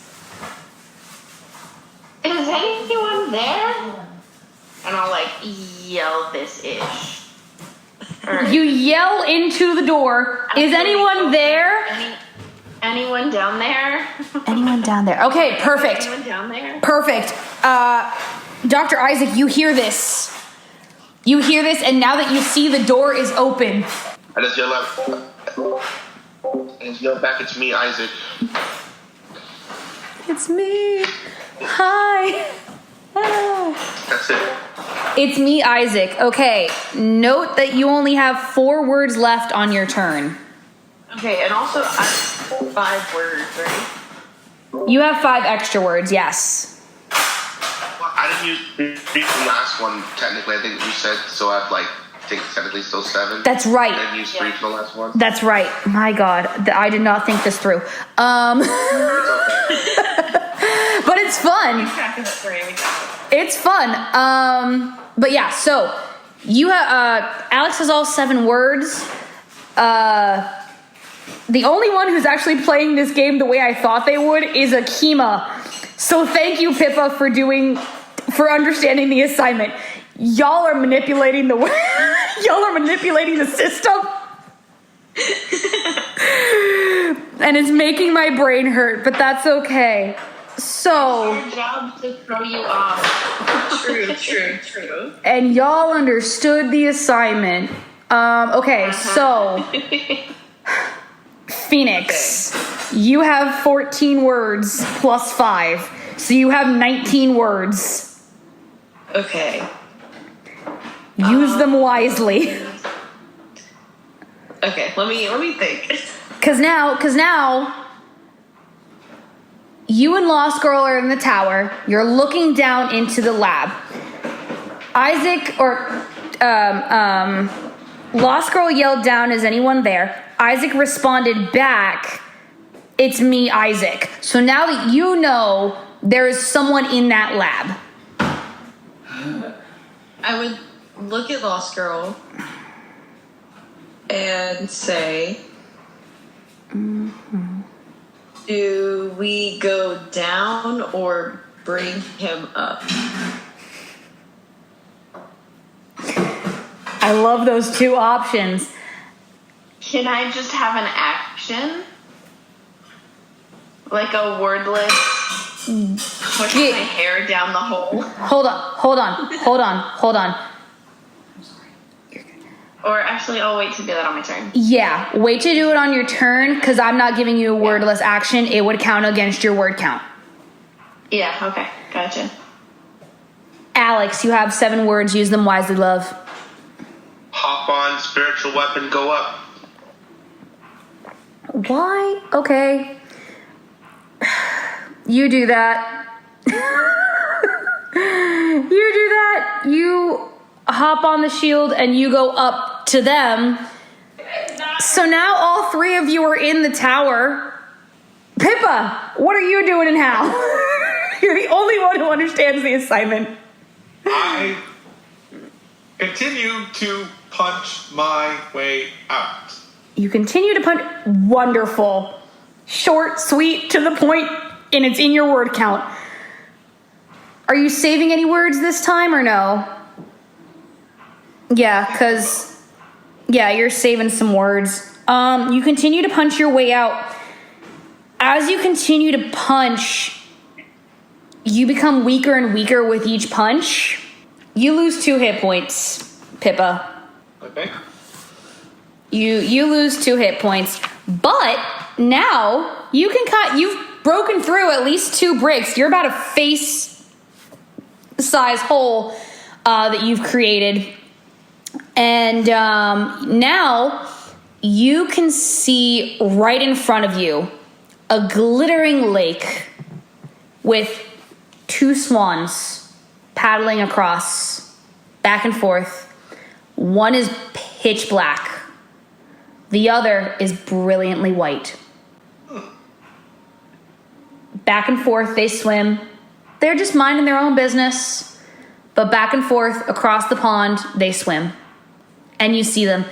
Is anyone there? And I'll yell this ish. You yell into the door. Is anyone there? Anyone down there? Anyone down there? Okay, perfect. Anyone down there? Perfect. Dr. Isaac, you hear this. You hear this, and now that you see the door is open. I just yell out. And yell back, it's me, Isaac. It's me. Hi. That's it. It's me, Isaac. Okay, note that you only have 4 words left on your turn. Okay, and also I have 5 words, right? You have 5 extra words, yes. Well, I haven't used 3 from the last one, technically. I think you said, so I've like, I think technically still 7. That's right. And then used 3 from the last one. That's right. My God, I did not think this through. It's okay. But it's fun. It's fun. But yeah, so you have Alex has all 7 words. The only one who's actually playing this game the way I thought they would is Akima. So thank you, Pippa, for understanding the assignment. Y'all are manipulating the y'all are manipulating the system. And it's making my brain hurt, but that's okay. So It's our job to throw you off. True. and y'all understood the assignment. Okay, so Phoenix, you have 14 words plus 5, so you have 19 words. Okay. Use them wisely. Okay, let me think. Cause now you and Lost Girl are in the tower. You're looking down into the lab. Isaac Lost Girl yelled down, "Is anyone there?" Isaac responded back, "It's me, Isaac." So now that you know there is someone in that lab. I would look at Lost Girl and say, do we go down or bring him up? I love those 2 options. Can I just have an action? Like a wordless pushing my hair down the hole? Hold on. Or actually, I'll wait to do that on my turn. Yeah, wait to do it on your turn, because I'm not giving you a wordless action. It would count against your word count. Yeah, okay. Gotcha. Alex, you have 7 words. Use them wisely, love. Hop on, spiritual weapon, go up. Why? Okay. You do that. You hop on the shield and you go up to them. So now all 3 of you are in the tower. Pippa, what are you doing and how? You're the only one who understands the assignment. I continue to punch my way out. You continue to punch. Wonderful. Short, sweet, to the point, and it's in your word count. Are you saving any words this time or no? Yeah, because... Yeah, you're saving some words. You continue to punch your way out. As you continue to punch, you become weaker and weaker with each punch. You lose 2 hit points, Pippa. Okay. You lose 2 hit points, but now you can cut. You've broken through at least 2 bricks. You're about a face-size hole that you've created, and now you can see right in front of you a glittering lake with 2 swans paddling across, back and forth. One is pitch black. The other is brilliantly white. Back and forth, they swim. They're just minding their own business. But back and forth, across the pond, they swim. And you see them.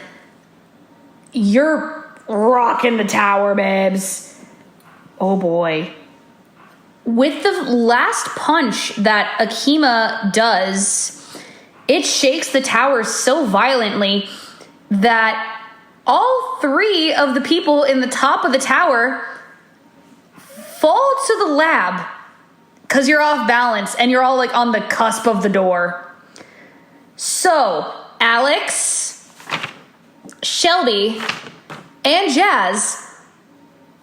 You're rocking the tower, babes. Oh boy. With the last punch that Akima does, it shakes the tower so violently that all 3 of the people in the top of the tower fall to the lab because you're off balance and you're all like on the cusp of the door. So, Alex, Shelby, and Jazz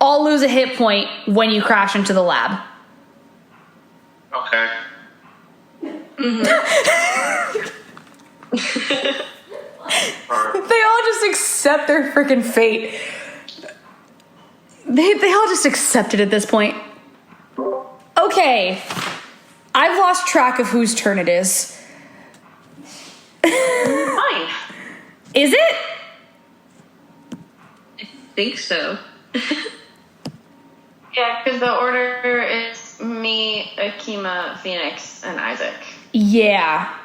all lose a hit point when you crash into the lab. Okay. They all just accept their freaking fate. They all just accept it at this point. Okay. I've lost track of whose turn it is. Fine. Is it? I think so. Yeah, because the order is me, Akima, Phoenix, and Isaac. Yeah.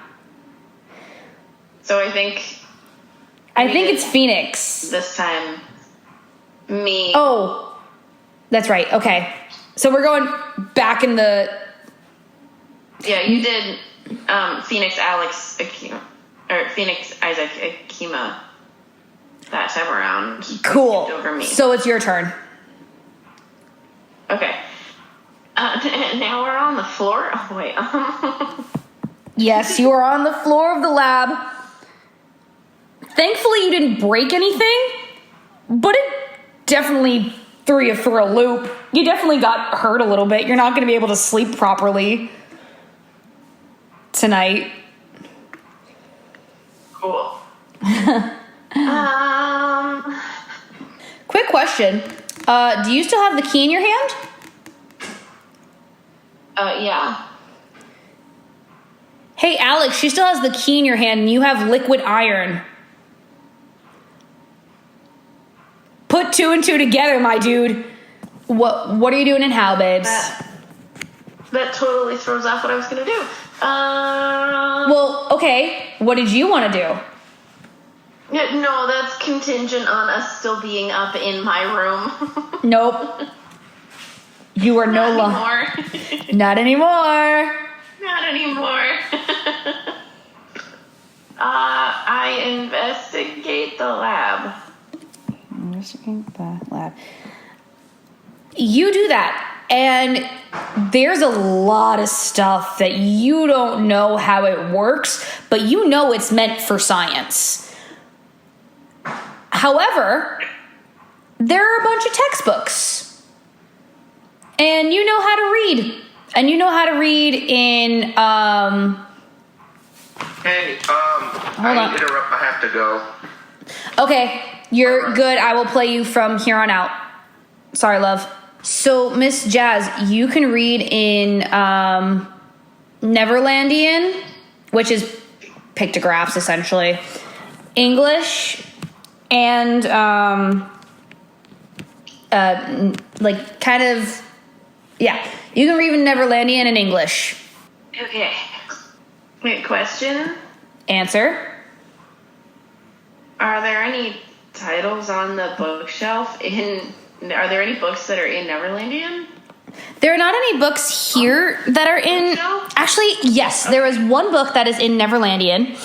So I think it's Phoenix. this time, me. Oh, that's right. Okay. So we're going back in the... Yeah, you did Phoenix, Alex, Akima, or Phoenix, Isaac, Akima that time around. Cool. Over me. So it's your turn. Okay. Now we're on the floor. Oh, wait. Yes, you are on the floor of the lab. Thankfully, you didn't break anything, but it definitely threw you for a loop. You definitely got hurt a little bit. You're not going to be able to sleep properly tonight. Cool. Quick question. Do you still have the key in your hand? Yeah. Hey, Alex, she still has the key in your hand and you have liquid iron. Put 2 and 2 together, my dude. What are you doing and how, babes? That totally throws off what I was going to do. Well, okay. What did you want to do? Yeah, no, that's contingent on us still being up in my room. Nope. You are no longer. Anymore. Not anymore. Not anymore. I investigate the lab. Investigate the lab. You do that, and there's a lot of stuff that you don't know how it works, but you know it's meant for science. However, there are a bunch of textbooks. And you know how to read. And you know how to read in, Hey, Hold on. interrupt. I have to go. Okay, you're good. I will play you from here on out. Sorry, love. So, Miss Jazz, you can read in Neverlandian, which is pictographs, essentially. English, and, like, kind of... Yeah, you can read in Neverlandian and English. Okay. Wait, question? Answer. Are there any titles on the bookshelf are there any books that are in Neverlandian? There are not any books here that are in... Actually, yes, there is one book that is in Neverlandian.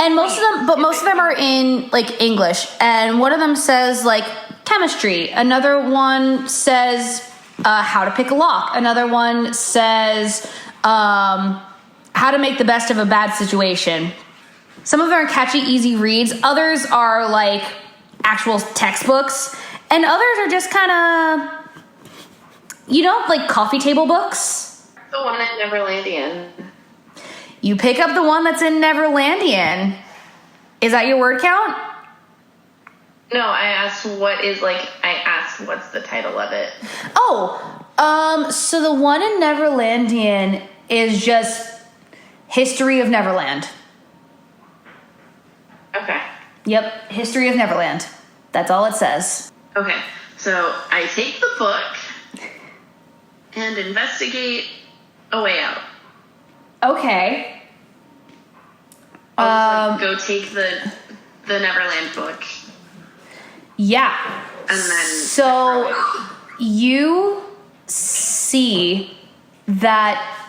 And most of them are in, like, English. And one of them says, like, chemistry. Another one says... how to pick a lock. Another one says how to make the best of a bad situation. Some of them are catchy, easy reads. Others are like actual textbooks. And others are just kind of, like coffee table books. The one in Neverlandian. You pick up the one that's in Neverlandian. Is that your word count? No, I asked what's the title of it. So the one in Neverlandian is just History of Neverland. Okay. Yep, History of Neverland. That's all it says. Okay, so I take the book and investigate a way out. Okay. Go take the Neverland book. Yeah. And then so you see that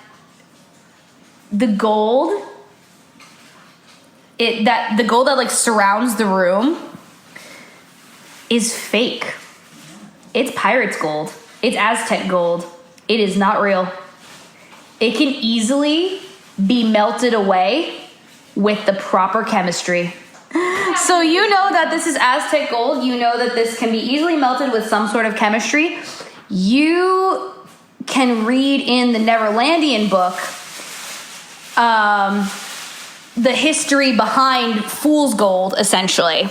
the gold that like surrounds the room is fake. It's pirate's gold. It's Aztec gold. It is not real. It can easily be melted away with the proper chemistry. So you know that this is Aztec gold. You know that this can be easily melted with some sort of chemistry. You can read in the Neverlandian book the history behind fool's gold, essentially.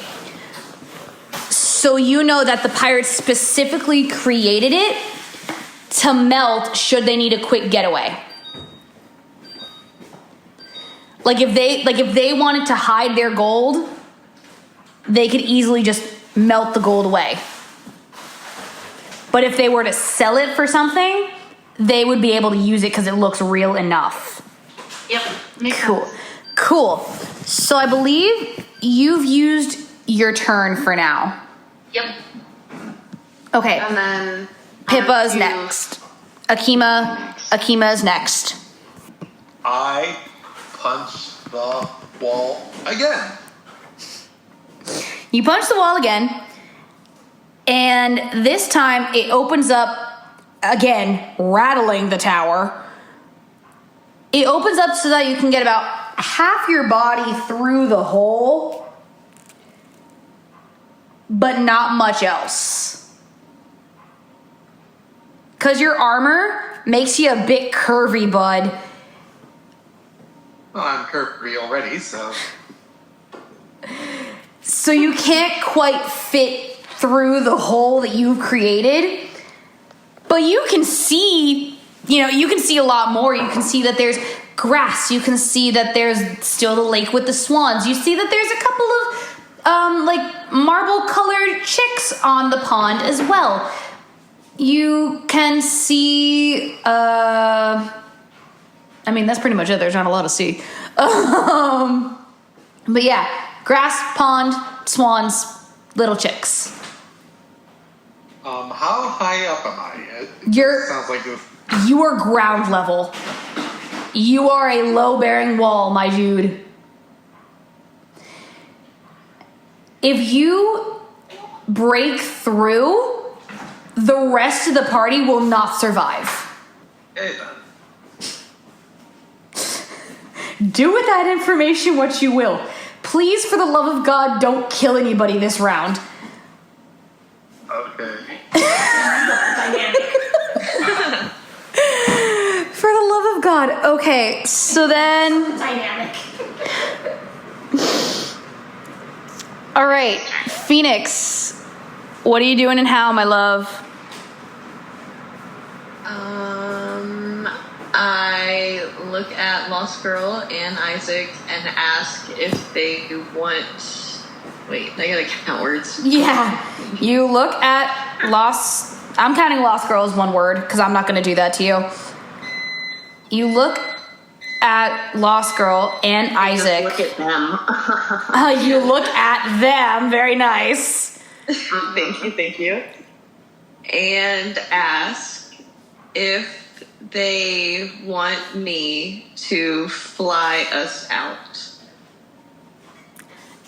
So you know that the pirates specifically created it to melt should they need a quick getaway. Like if they wanted to hide their gold, they could easily just melt the gold away. But if they were to sell it for something, they would be able to use it because it looks real enough. Yep. Makes Cool. sense. Cool. So I believe you've used your turn for now. Yep. Okay. And then Pippa's to- next. Akima is next. I punch the wall again. You punch the wall again, and this time it opens up again, rattling the tower. It opens up so that you can get about half your body through the hole, but not much else. Because your armor makes you a bit curvy, bud. Well, I'm curvy already, so. So you can't quite fit through the hole that you've created. But you can see, you can see a lot more. You can see that there's grass. You can see that there's still the lake with the swans. You see that there's a couple of marble colored chicks on the pond as well. You can see that's pretty much it. There's not a lot to see. But yeah, grass, pond, swans, little chicks. How high up am I? Sounds like this. You are ground level. You are a low-bearing wall, my dude. If you break through, the rest of the party will not survive. Hey, then. Do with that information what you will. Please, for the love of God, don't kill anybody this round. Okay. For the love of God. Okay, so then... Dynamic. All right, Phoenix. What are you doing and how, my love? I look at Lost Girl and Isaac and ask if they want. Wait, I gotta count words. Yeah, you look at Lost... I'm counting Lost Girl as one word, because I'm not going to do that to you. You look at Lost Girl and Isaac. Look at them. You look at them. Very nice. Thank you. And ask if they want me to fly us out.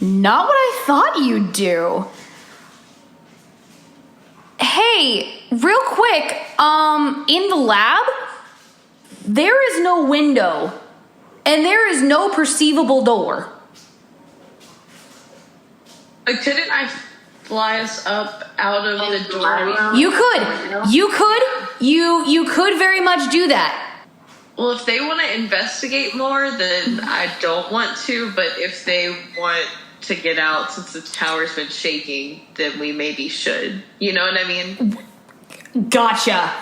Not what I thought you'd do. Hey, real quick, in the lab, there is no window, and there is no perceivable door. Couldn't I fly us up out of the door? You could very much do that. Well, if they want to investigate more, then I don't want to. But if they want to get out, since the tower's been shaking, then we maybe should. You know what I mean? Gotcha.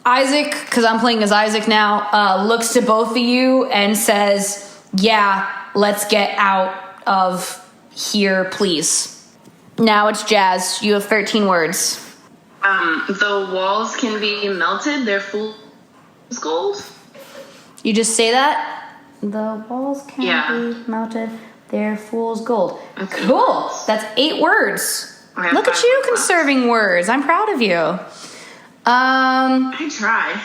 Isaac, because I'm playing as Isaac now, looks to both of you and says, yeah, let's get out of here, please. Now it's Jazz. You have 13 words. The walls can be melted. They're full of gold. You just say that? The walls can Yeah. be melted. They're fool's gold. Okay. Cool. That's 8 words. I have Look at 5 you words left. conserving words. I'm proud of you. I try.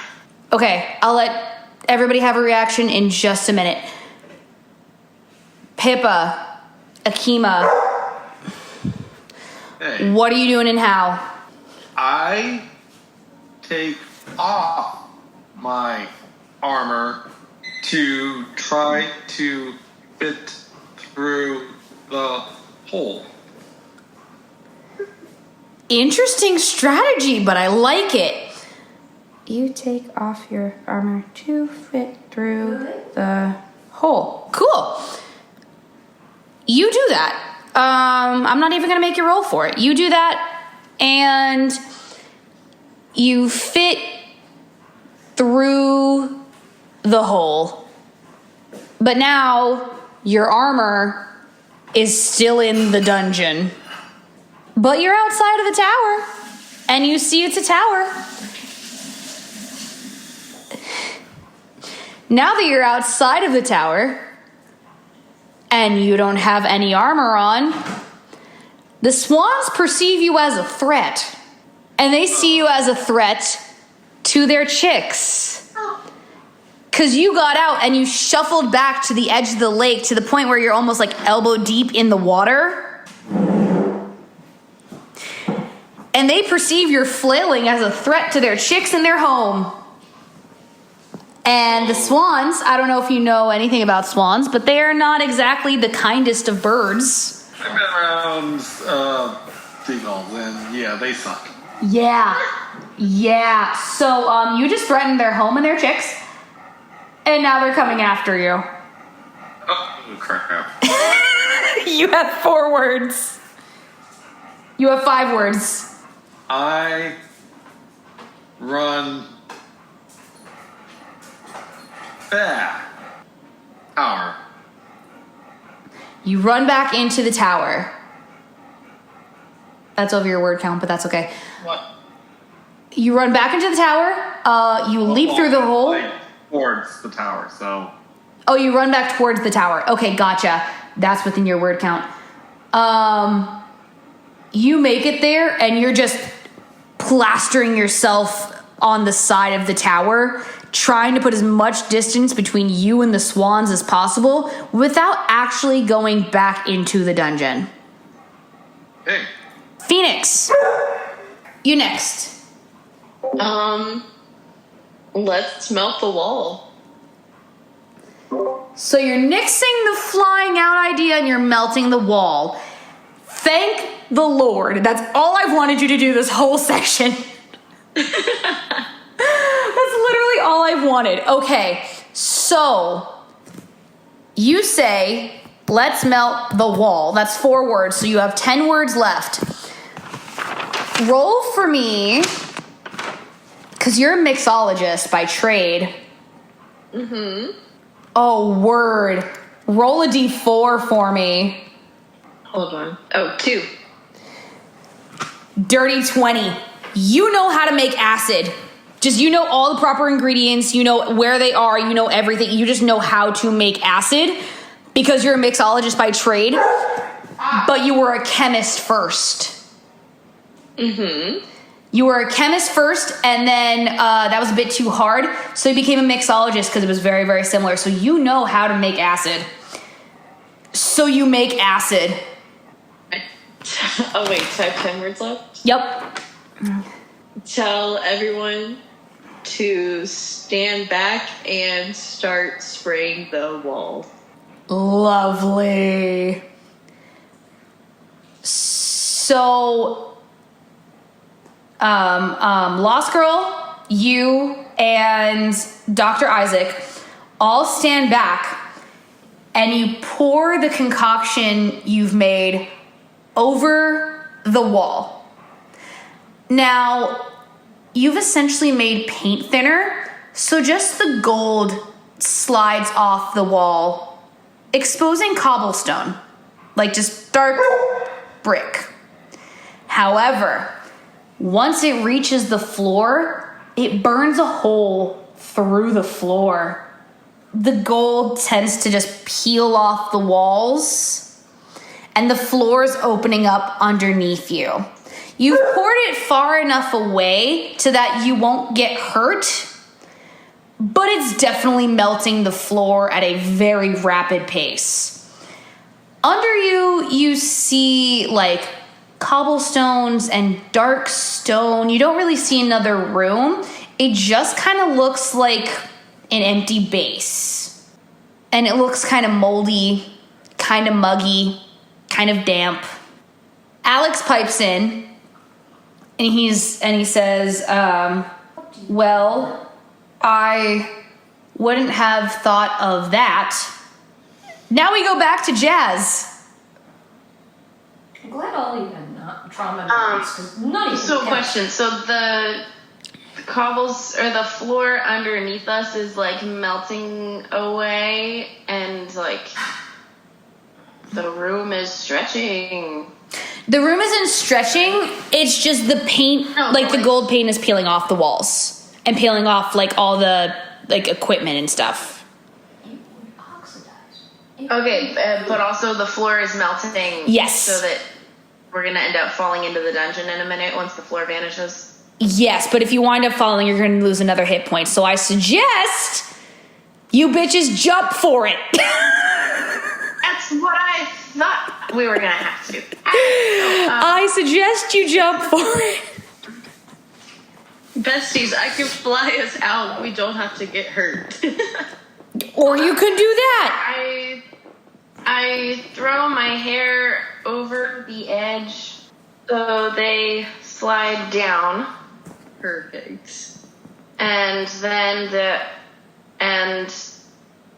Okay, I'll let everybody have a reaction in just a minute. Pippa, Akima, Hey. what are you doing and how? I take off my armor to try to fit through the hole. Interesting strategy, but I like it. You take off your armor to fit through the hole. Cool. You do that. I'm not even going to make you roll for it. You do that, and you fit through the hole. But now your armor is still in the dungeon. But you're outside of the tower, and you see it's a tower. Now that you're outside of the tower, and you don't have any armor on, the swans perceive you as a threat. And they see you as a threat to their chicks. Because you got out and you shuffled back to the edge of the lake to the point where you're almost like elbow deep in the water. And they perceive your flailing as a threat to their chicks and their home. And the swans, I don't know if you know anything about swans, but they are not exactly the kindest of birds. I've been around seagulls, and yeah, they suck. Yeah. So you just threatened their home and their chicks, and now they're coming after you. Oh, crap. You have 4 words. You have 5 words. I run back. Tower. You run back into the tower. That's over your word count, but that's okay. What? You run back into the tower. You leap through the hole. Like, towards the tower, so. Oh, you run back towards the tower. Okay, gotcha. That's within your word count. You make it there, and you're just plastering yourself on the side of the tower, trying to put as much distance between you and the swans as possible without actually going back into the dungeon. Hey. Phoenix, you next. Let's melt the wall. So you're nixing the flying out idea and you're melting the wall. Thank the Lord. That's all I've wanted you to do this whole section. That's literally all I've wanted. Okay, so you say, let's melt the wall. That's 4 words, so you have 10 words left. Roll for me, because you're a mixologist by trade. Mm-hmm. Oh, word. Roll a d4 for me. Hold on. Oh, 2. Dirty 20. You know how to make acid. Just, you know all the proper ingredients. You know where they are. You know everything. You just know how to make acid because you're a mixologist by trade. But you were a chemist first. Mm-hmm. You were a chemist first, and then that was a bit too hard. So you became a mixologist because it was very, very similar. So you know how to make acid. So you make acid. Oh, wait. So I have 10 words left? Yep. Tell everyone to stand back and start spraying the wall. Lovely. So, Lost Girl, you and Dr. Isaac all stand back and you pour the concoction you've made over the wall. Now, you've essentially made paint thinner, so just the gold slides off the wall, exposing cobblestone, like just dark brick. However, once it reaches the floor, it burns a hole through the floor. The gold tends to just peel off the walls, and the floor is opening up underneath you. You've poured it far enough away so that you won't get hurt, but it's definitely melting the floor at a very rapid pace. Under you, you see like cobblestones and dark stone. You don't really see another room. It just kind of looks like an empty base. And it looks kind of moldy, kind of muggy, kind of damp. Alex pipes in. And he says, well, I wouldn't have thought of that. Now we go back to Jazz. I'm glad all you had not trauma. So question. So the the floor underneath us is like melting away, and like the room is stretching. The room isn't stretching. It's just the paint, the gold paint is peeling off the walls and peeling off like all the like equipment and stuff. Okay, but also the floor is melting. Yes. So that we're gonna end up falling into the dungeon in a minute once the floor vanishes. Yes, but if you wind up falling, you're going to lose another hit point. So I suggest you bitches jump for it. That's what I thought we were gonna have to do. I suggest you jump for it. Besties, I can fly us out. We don't have to get hurt. Or you could do that. I throw my hair over the edge so they slide down. Perfect. And then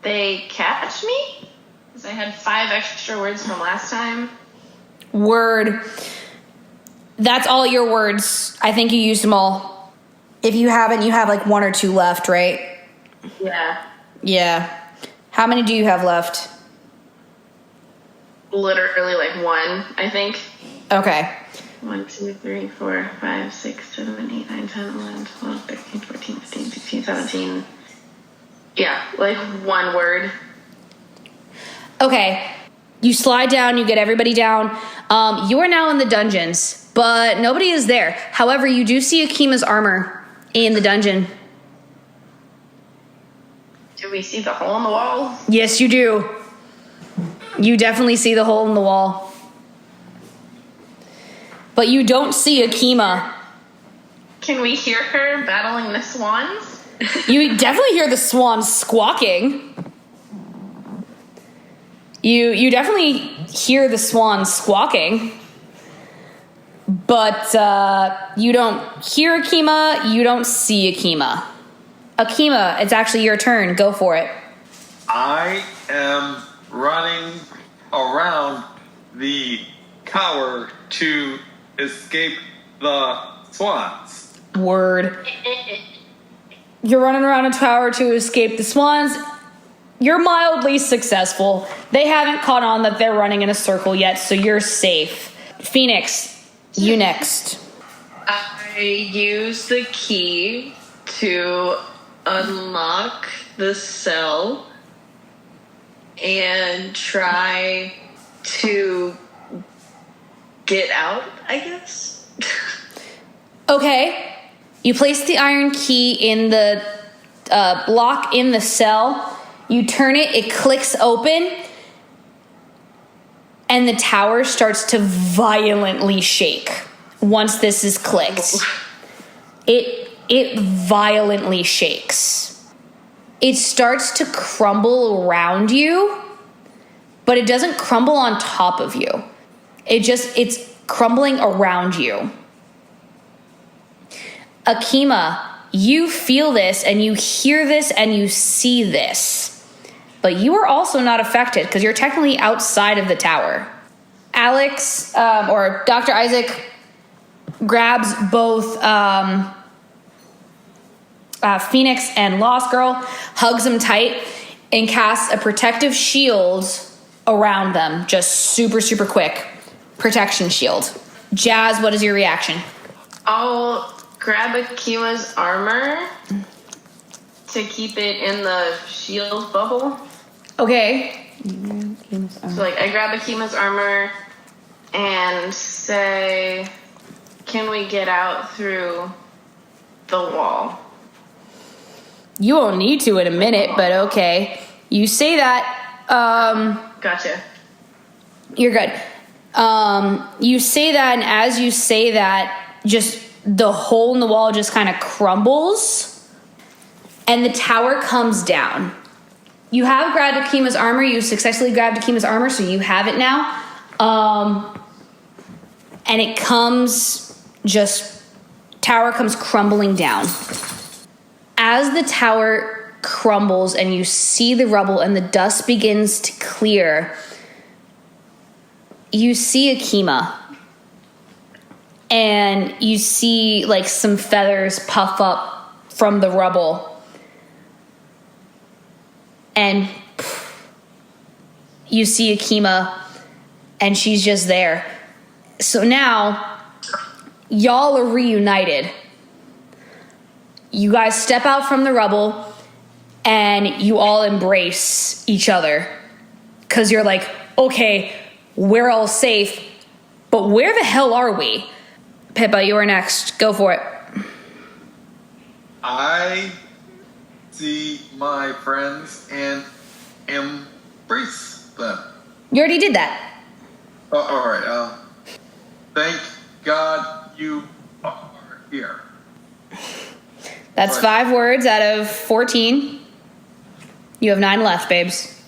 they catch me? Because I had 5 extra words from last time. Word. That's all your words. I think you used them all. If you haven't, you have like 1 or 2 left, right? Yeah. Yeah. How many do you have left? Literally like 1, I think. Okay. 1, 2, 3, 4, 5, 6, 7, 8, 9, 10, 11, 12, 13, 14, 15, 16, 17. Yeah, like 1 word. Okay. You slide down, you get everybody down. You are now in the dungeons, but nobody is there. However, you do see Akima's armor in the dungeon. Do we see the hole in the wall? Yes, you do. You definitely see the hole in the wall. But you don't see Akima. Can we hear her battling the swans? You definitely hear the swans squawking. You definitely hear the swans squawking. But you don't hear Akima, you don't see Akima. Akima, it's actually your turn. Go for it. I am running around the tower to escape the swans. Word. You're running around a tower to escape the swans. You're mildly successful. They haven't caught on that they're running in a circle yet, so you're safe. Phoenix, you next. I use the key to unlock the cell and try to get out, I guess. Okay. You place the iron key in the block in the cell. You turn it, it clicks open, and the tower starts to violently shake once this is clicked. It violently shakes. It starts to crumble around you, but it doesn't crumble on top of you. It's crumbling around you. Akima, you feel this and you hear this and you see this. But you are also not affected because you're technically outside of the tower. Alex, or Dr. Isaac, grabs both Phoenix and Lost Girl, hugs them tight, and casts a protective shield around them. Just super, super quick. Protection shield. Jazz, what is your reaction? I'll grab Akima's armor to keep it in the shield bubble. Okay. So, like, I grab Akima's armor and say, can we get out through the wall? You won't need to in a minute, but okay. You say that. Gotcha. You're good. You say that, and as you say that, just the hole in the wall just kind of crumbles, and the tower comes down. You have grabbed Akima's armor. You successfully grabbed Akima's armor, so you have it now. And it comes tower comes crumbling down. As the tower crumbles and you see the rubble and the dust begins to clear, you see Akima. and you see like some feathers puff up from the rubble, and you see Akima, and she's just there. So now y'all are reunited. You guys step out from the rubble and you all embrace each other, because you're like, okay, we're all safe, but where the hell are we? Pippa, you are next. Go for it. I see my friends and embrace them. You already did that. Oh, all right. Thank God you are here. That's Right. 5 words out of 14. You have 9 left, babes.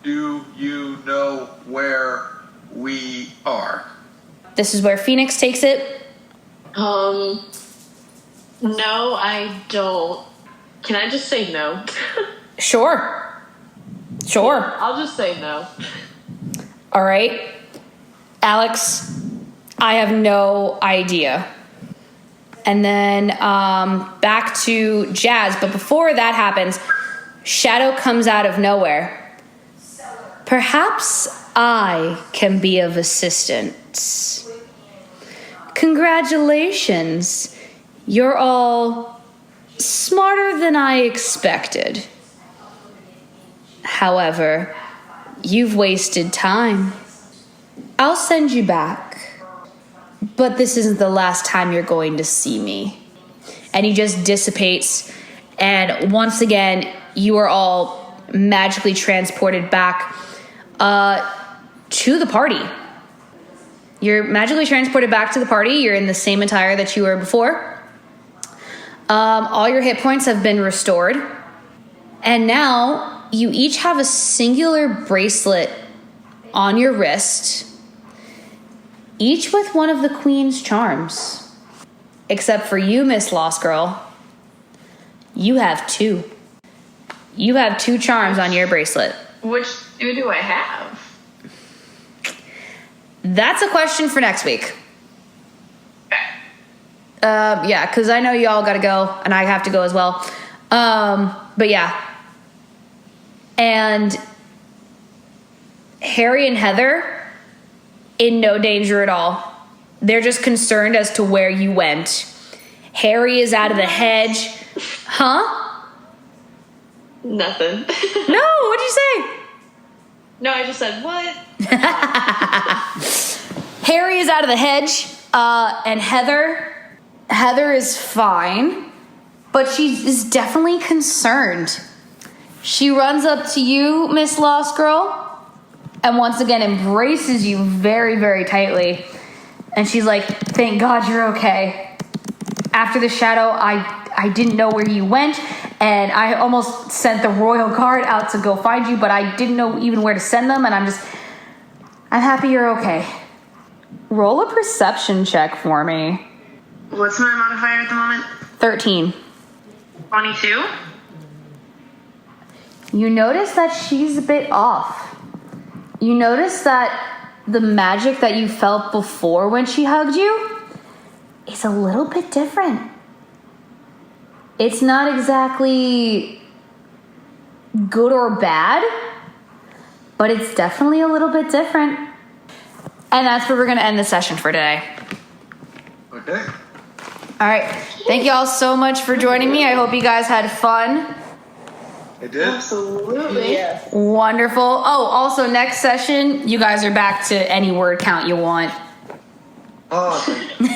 Do you know where we are? This is where Phoenix takes it. No, I don't. Can I just say no? Sure. I'll just say no. All right. Alex, I have no idea. And then back to Jazz. But before that happens, Shadow comes out of nowhere. Perhaps I can be of assistance. Congratulations. You're all smarter than I expected. However, you've wasted time. I'll send you back. But this isn't the last time you're going to see me. And he just dissipates. And once again, you are all magically transported back to the party. You're magically transported back to the party. You're in the same attire that you were before. All your hit points have been restored. And now you each have a singular bracelet on your wrist, each with one of the Queen's charms. Except for you, Miss Lost Girl. You have 2. You have 2 charms on your bracelet. Which two do I have? That's a question for next week. Yeah, because I know y'all gotta go, and I have to go as well. But yeah. And Harry and Heather, in no danger at all. They're just concerned as to where you went. Harry is out of the hedge. Huh? Nothing. No, what'd you say? No, I just said, what? Harry is out of the hedge, and Heather is fine, but she is definitely concerned. She runs up to you, Miss Lost Girl, and once again embraces you very, very tightly. And she's like, thank God you're okay. After the shadow, I didn't know where you went, and I almost sent the royal guard out to go find you, but I didn't know even where to send them, and I'm happy you're okay. Roll a perception check for me. What's my modifier at the moment? 13. 22? You notice that she's a bit off. You notice that the magic that you felt before when she hugged you is a little bit different. It's not exactly good or bad, but it's definitely a little bit different. And that's where we're going to end the session for today. Okay. All right. Thank you all so much for joining me. I hope you guys had fun. I did. Absolutely. Yes. Wonderful. Oh, also next session, you guys are back to any word count you want. Oh, thank you.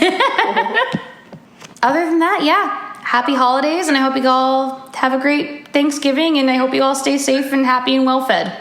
Other than that, yeah. Happy holidays, and I hope you all have a great Thanksgiving, and I hope you all stay safe and happy and well fed.